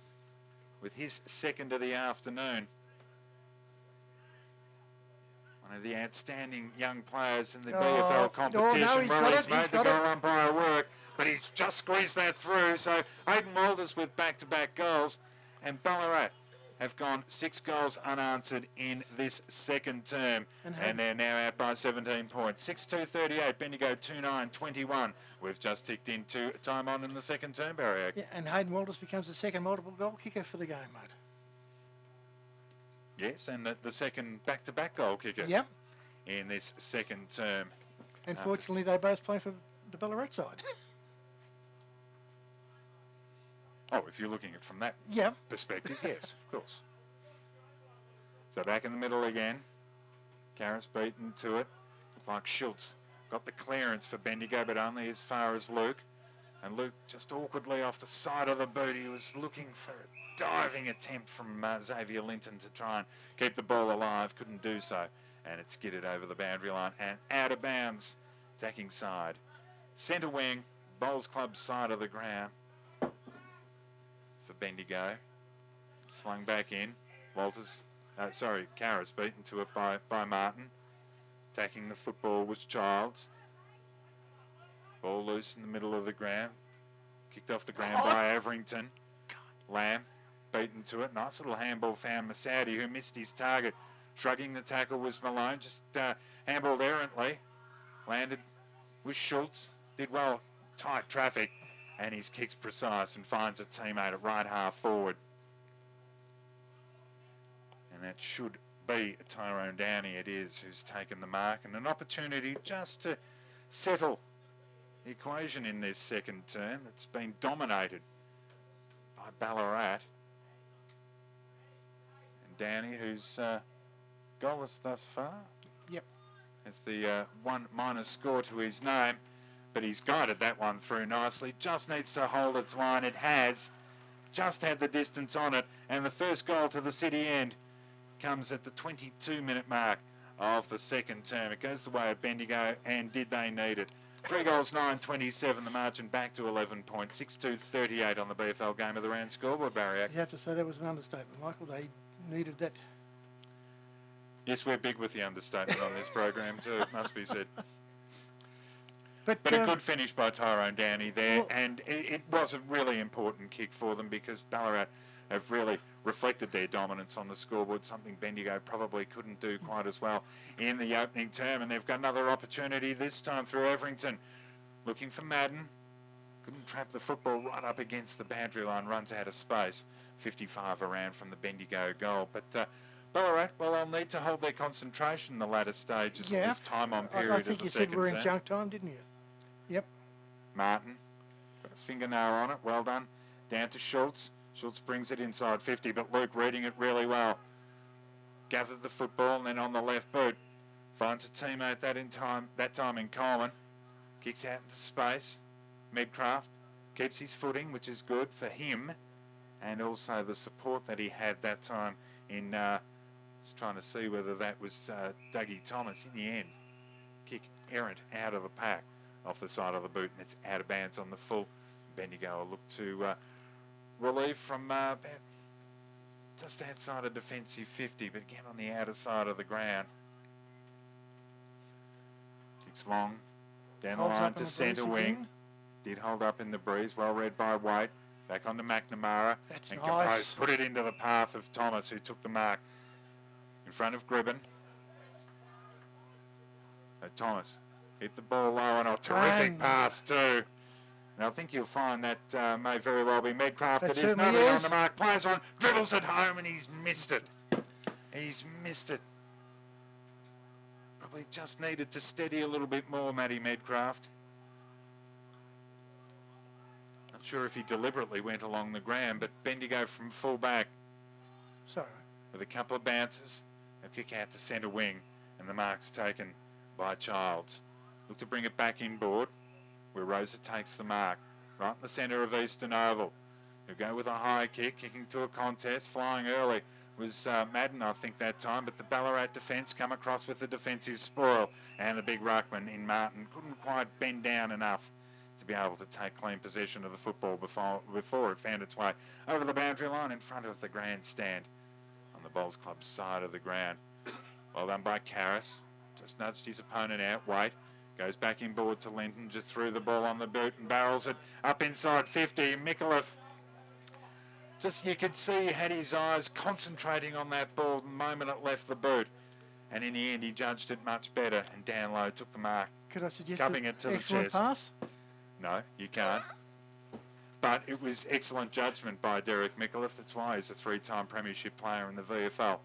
with his second of the afternoon. One of the outstanding young players in the BFL competition. He's made the goal umpire work, but he's just squeezed that through. So Hayden Walters with back-to-back goals, and Ballarat have gone 6 goals unanswered in this second term, and they're now out by 17 points. 6-2-38, Bendigo 2-9-21. We've just ticked into time on in the second term, Barry. Yeah, and Hayden Walters becomes the second multiple goal kicker for the game, mate. Yes, and the second back-to-back goal kicker. Yep. In this second term. And fortunately, they both play for the Ballarat side. Oh, if you're looking at it from that perspective, yes, of course. So back in the middle again. Karras beaten to it. Like Schultz got the clearance for Bendigo, but only as far as Luke. And Luke just awkwardly off the side of the boot. He was looking for a diving attempt from Xavier Linton to try and keep the ball alive. Couldn't do so. And it skidded over the boundary line and out of bounds. Attacking side. Centre wing, Bowls Club side of the ground for Bendigo. Slung back in. Karras beaten to it by Martin. Attacking the football was Childs. Ball loose in the middle of the ground. Kicked off the ground by Averington. Lamb beaten to it. Nice little handball found Masadi, who missed his target. Shrugging the tackle was Malone. Just handballed errantly. Landed with Schultz. Did well. Tight traffic. And his kick's precise and finds a teammate at right half forward. And that should be Tyrone Downey, it is, who's taken the mark. And an opportunity just to settle the equation in this second term that's been dominated by Ballarat. And Downey, who's goalless thus far. Yep. Has the 1 minus score to his name, but he's guided that one through nicely. Just needs to hold its line. It has. Just had the distance on it. And the first goal to the city end comes at the 22-minute mark of the second term. It goes the way of Bendigo, and did they need it. 3 goals, 9-27, the margin back to 11 points. 6-2-38 on the BFL Game of the Round scoreboard, Barry. You have to say that was an understatement, Michael. They needed that. Yes, we're big with the understatement on this program too, it must be said. But a good finish by Tyrone Downey there, and it was a really important kick for them because Ballarat have really reflected their dominance on the scoreboard, something Bendigo probably couldn't do quite as well in the opening term, and they've got another opportunity this time through Everington. Looking for Madden. Couldn't trap the football right up against the boundary line, runs out of space. 55 around from the Bendigo goal, but Ballarat, well, they'll need to hold their concentration in the latter stages of this time-on period of the second term. I think you said we're in junk time, didn't you? Yep. Martin, got a fingernail on it, well done. Down to Schultz. Schultz brings it inside 50, but Luke reading it really well. Gathered the football, and then on the left boot, finds a teammate that time in Coleman. Kicks out into space. Medcraft keeps his footing, which is good for him, and also the support that he had that time in just trying to see whether that was Dougie Thomas. In the end, kick errant out of the pack off the side of the boot, and it's out of bounds on the full. Bendigo will look to relieve from about just outside of defensive 50, but again on the outer side of the ground. Kicks long down the line to centre wing. Did hold up in the breeze, well read by White. Back on to McNamara. That's and nice. composed, put it into the path of Thomas, who took the mark in front of Gribben. Thomas hit the ball low on a terrific pass too. And I think you'll find that may very well be Medcraft. That It is certainly nobody on is. the mark. Plays on, dribbles it home, and he's missed it. He's missed it. Probably just needed to steady a little bit more, Matty Medcraft. Not sure if he deliberately went along the ground, but Bendigo from full back Sorry. with a couple of bounces. They'll kick out to centre wing, and the mark's taken by Childs. Look to bring it back inboard, where Rosa takes the mark. Right in the centre of Eastern Oval. He'll go with a high kick, kicking to a contest, flying early. Was Madden, I think, that time, but the Ballarat defence come across with the defensive spoil, and the big ruckman in Martin couldn't quite bend down enough to be able to take clean possession of the football before it found its way over the boundary line in front of the grandstand on the Bowls Club side of the ground. Well done by Karras. Just nudged his opponent out. Wait. Goes back inboard to Linton, just threw the ball on the boot and barrels it up inside 50. Mikulev, just you could see he had his eyes concentrating on that ball the moment it left the boot. And in the end, he judged it much better and down low took the mark. Could I suggest Gubbing it to the excellent chest. pass? No, you can't. But it was excellent judgment by Derek Mikulev. That's why he's a 3-time premiership player in the VFL.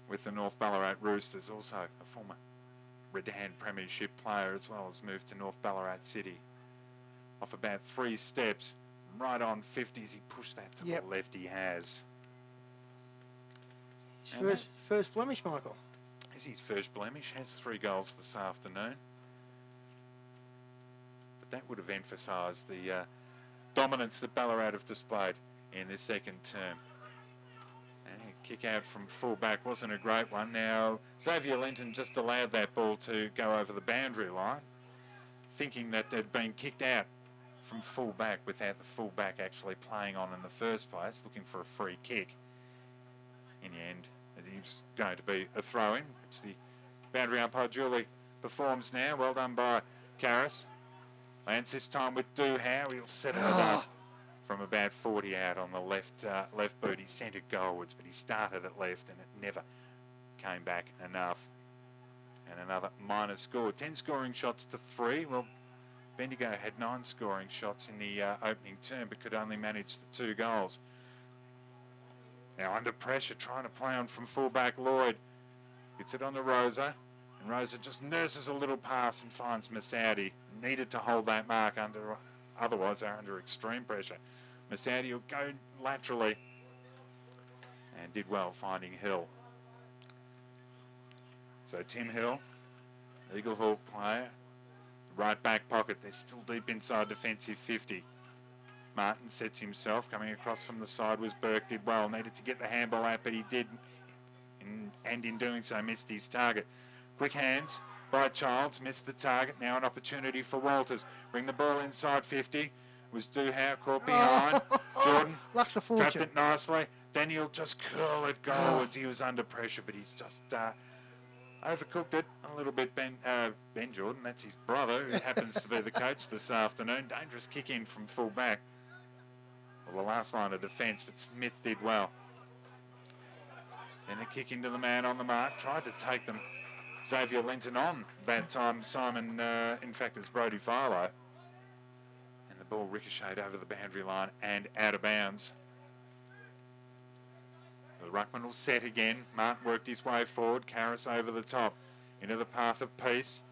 With the North Ballarat Roosters, also a former Redan premiership player as well, as moved to North Ballarat City. Off about 3 steps, right on 50s, he pushed that to the left. He has. His first blemish, Michael. Is his first blemish? Has 3 goals this afternoon. But that would have emphasised the dominance that Ballarat have displayed in this second term. And a kick out from full back wasn't a great one. Now, Xavier Linton just allowed that ball to go over the boundary line, thinking that they'd been kicked out from full back without the full back actually playing on in the first place, looking for a free kick. In the end, it was going to be a throw-in, which the boundary umpire duly performs now. Well done by Karras. Lands this time with Duhow. He'll settle it up from about 40 out on the left boot. He sent it goalwards, but he started at left and it never came back enough. And another minor score. 10 scoring shots to 3. Well, Bendigo had 9 scoring shots in the opening term, but could only manage the 2 goals. Now under pressure, trying to play on from fullback Lloyd. Gets it on to Rosa, and Rosa just nurses a little pass and finds Masaudi. Needed to hold that mark otherwise they're under extreme pressure. Masaudi will go laterally and did well finding Hill. So Tim Hill, Eagle Hawk player, right back pocket. They're still deep inside defensive 50. Martin sets himself. Coming across from the side was Burke. Did well. Needed to get the handball out, but he did. And in doing so, missed his target. Quick hands by Childs. Missed the target. Now an opportunity for Walters. Bring the ball inside 50. Was Duhow caught behind. Jordan Lux a fortune. trapped it nicely. Then he'll just curl it goalwards. He was under pressure, but he's just overcooked it a little bit. Ben Jordan, that's his brother, who happens to be the coach this afternoon. Dangerous kick in from full back. Well, the last line of defence, but Smith did well. Then a kick into the man on the mark. Tried to take them. Xavier Linton on that time. Simon, in fact, it's Brodie Philo. And the ball ricocheted over the boundary line and out of bounds. The ruckman will set again. Martin worked his way forward. Karras over the top. Into the path of peace.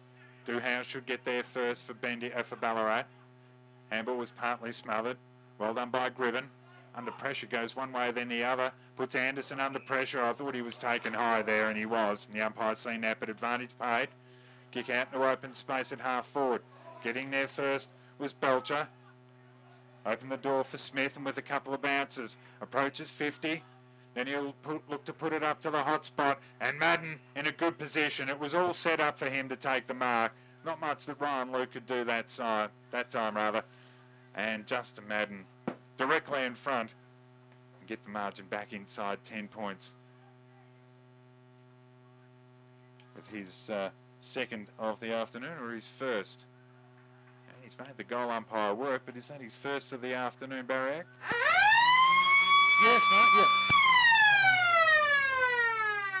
Duhow should get there first for Ballarat. Handball was partly smothered. Well done by Gribben. Under pressure, goes one way then the other. Puts Anderson under pressure. I thought he was taken high there, and he was. And the umpire's seen that, but advantage paid. Kick out into open space at half forward. Getting there first was Belcher. Open the door for Smith, and with a couple of bounces. Approaches 50. Then he'll look to put it up to the hot spot. And Madden in a good position. It was all set up for him to take the mark. Not much that Ryan Luke could do that time. And Justin Madden directly in front and get the margin back inside 10 points. With his second of the afternoon, or his first. And he's made the goal umpire work, but is that his first of the afternoon, Barry? Yes, mate, yeah.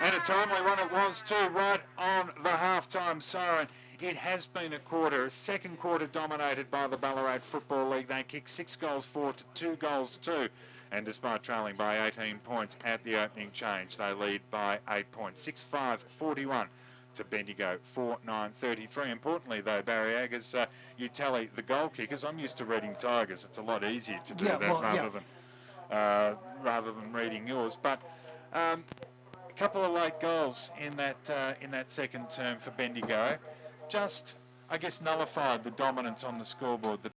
And a timely one it was too, right on the half-time siren. It has been a second quarter dominated by the Ballarat Football League. They kicked 6 goals 4 to 2 goals 2. And despite trailing by 18 points at the opening change, they lead by 8 points. 6-5-41 to Bendigo 4-9-33. Importantly though, Barry Aggers, you tally the goal kickers. I'm used to reading Tigers. It's a lot easier to do that rather than reading yours. But a couple of late goals in that second term for Bendigo just, I guess, nullified the dominance on the scoreboard that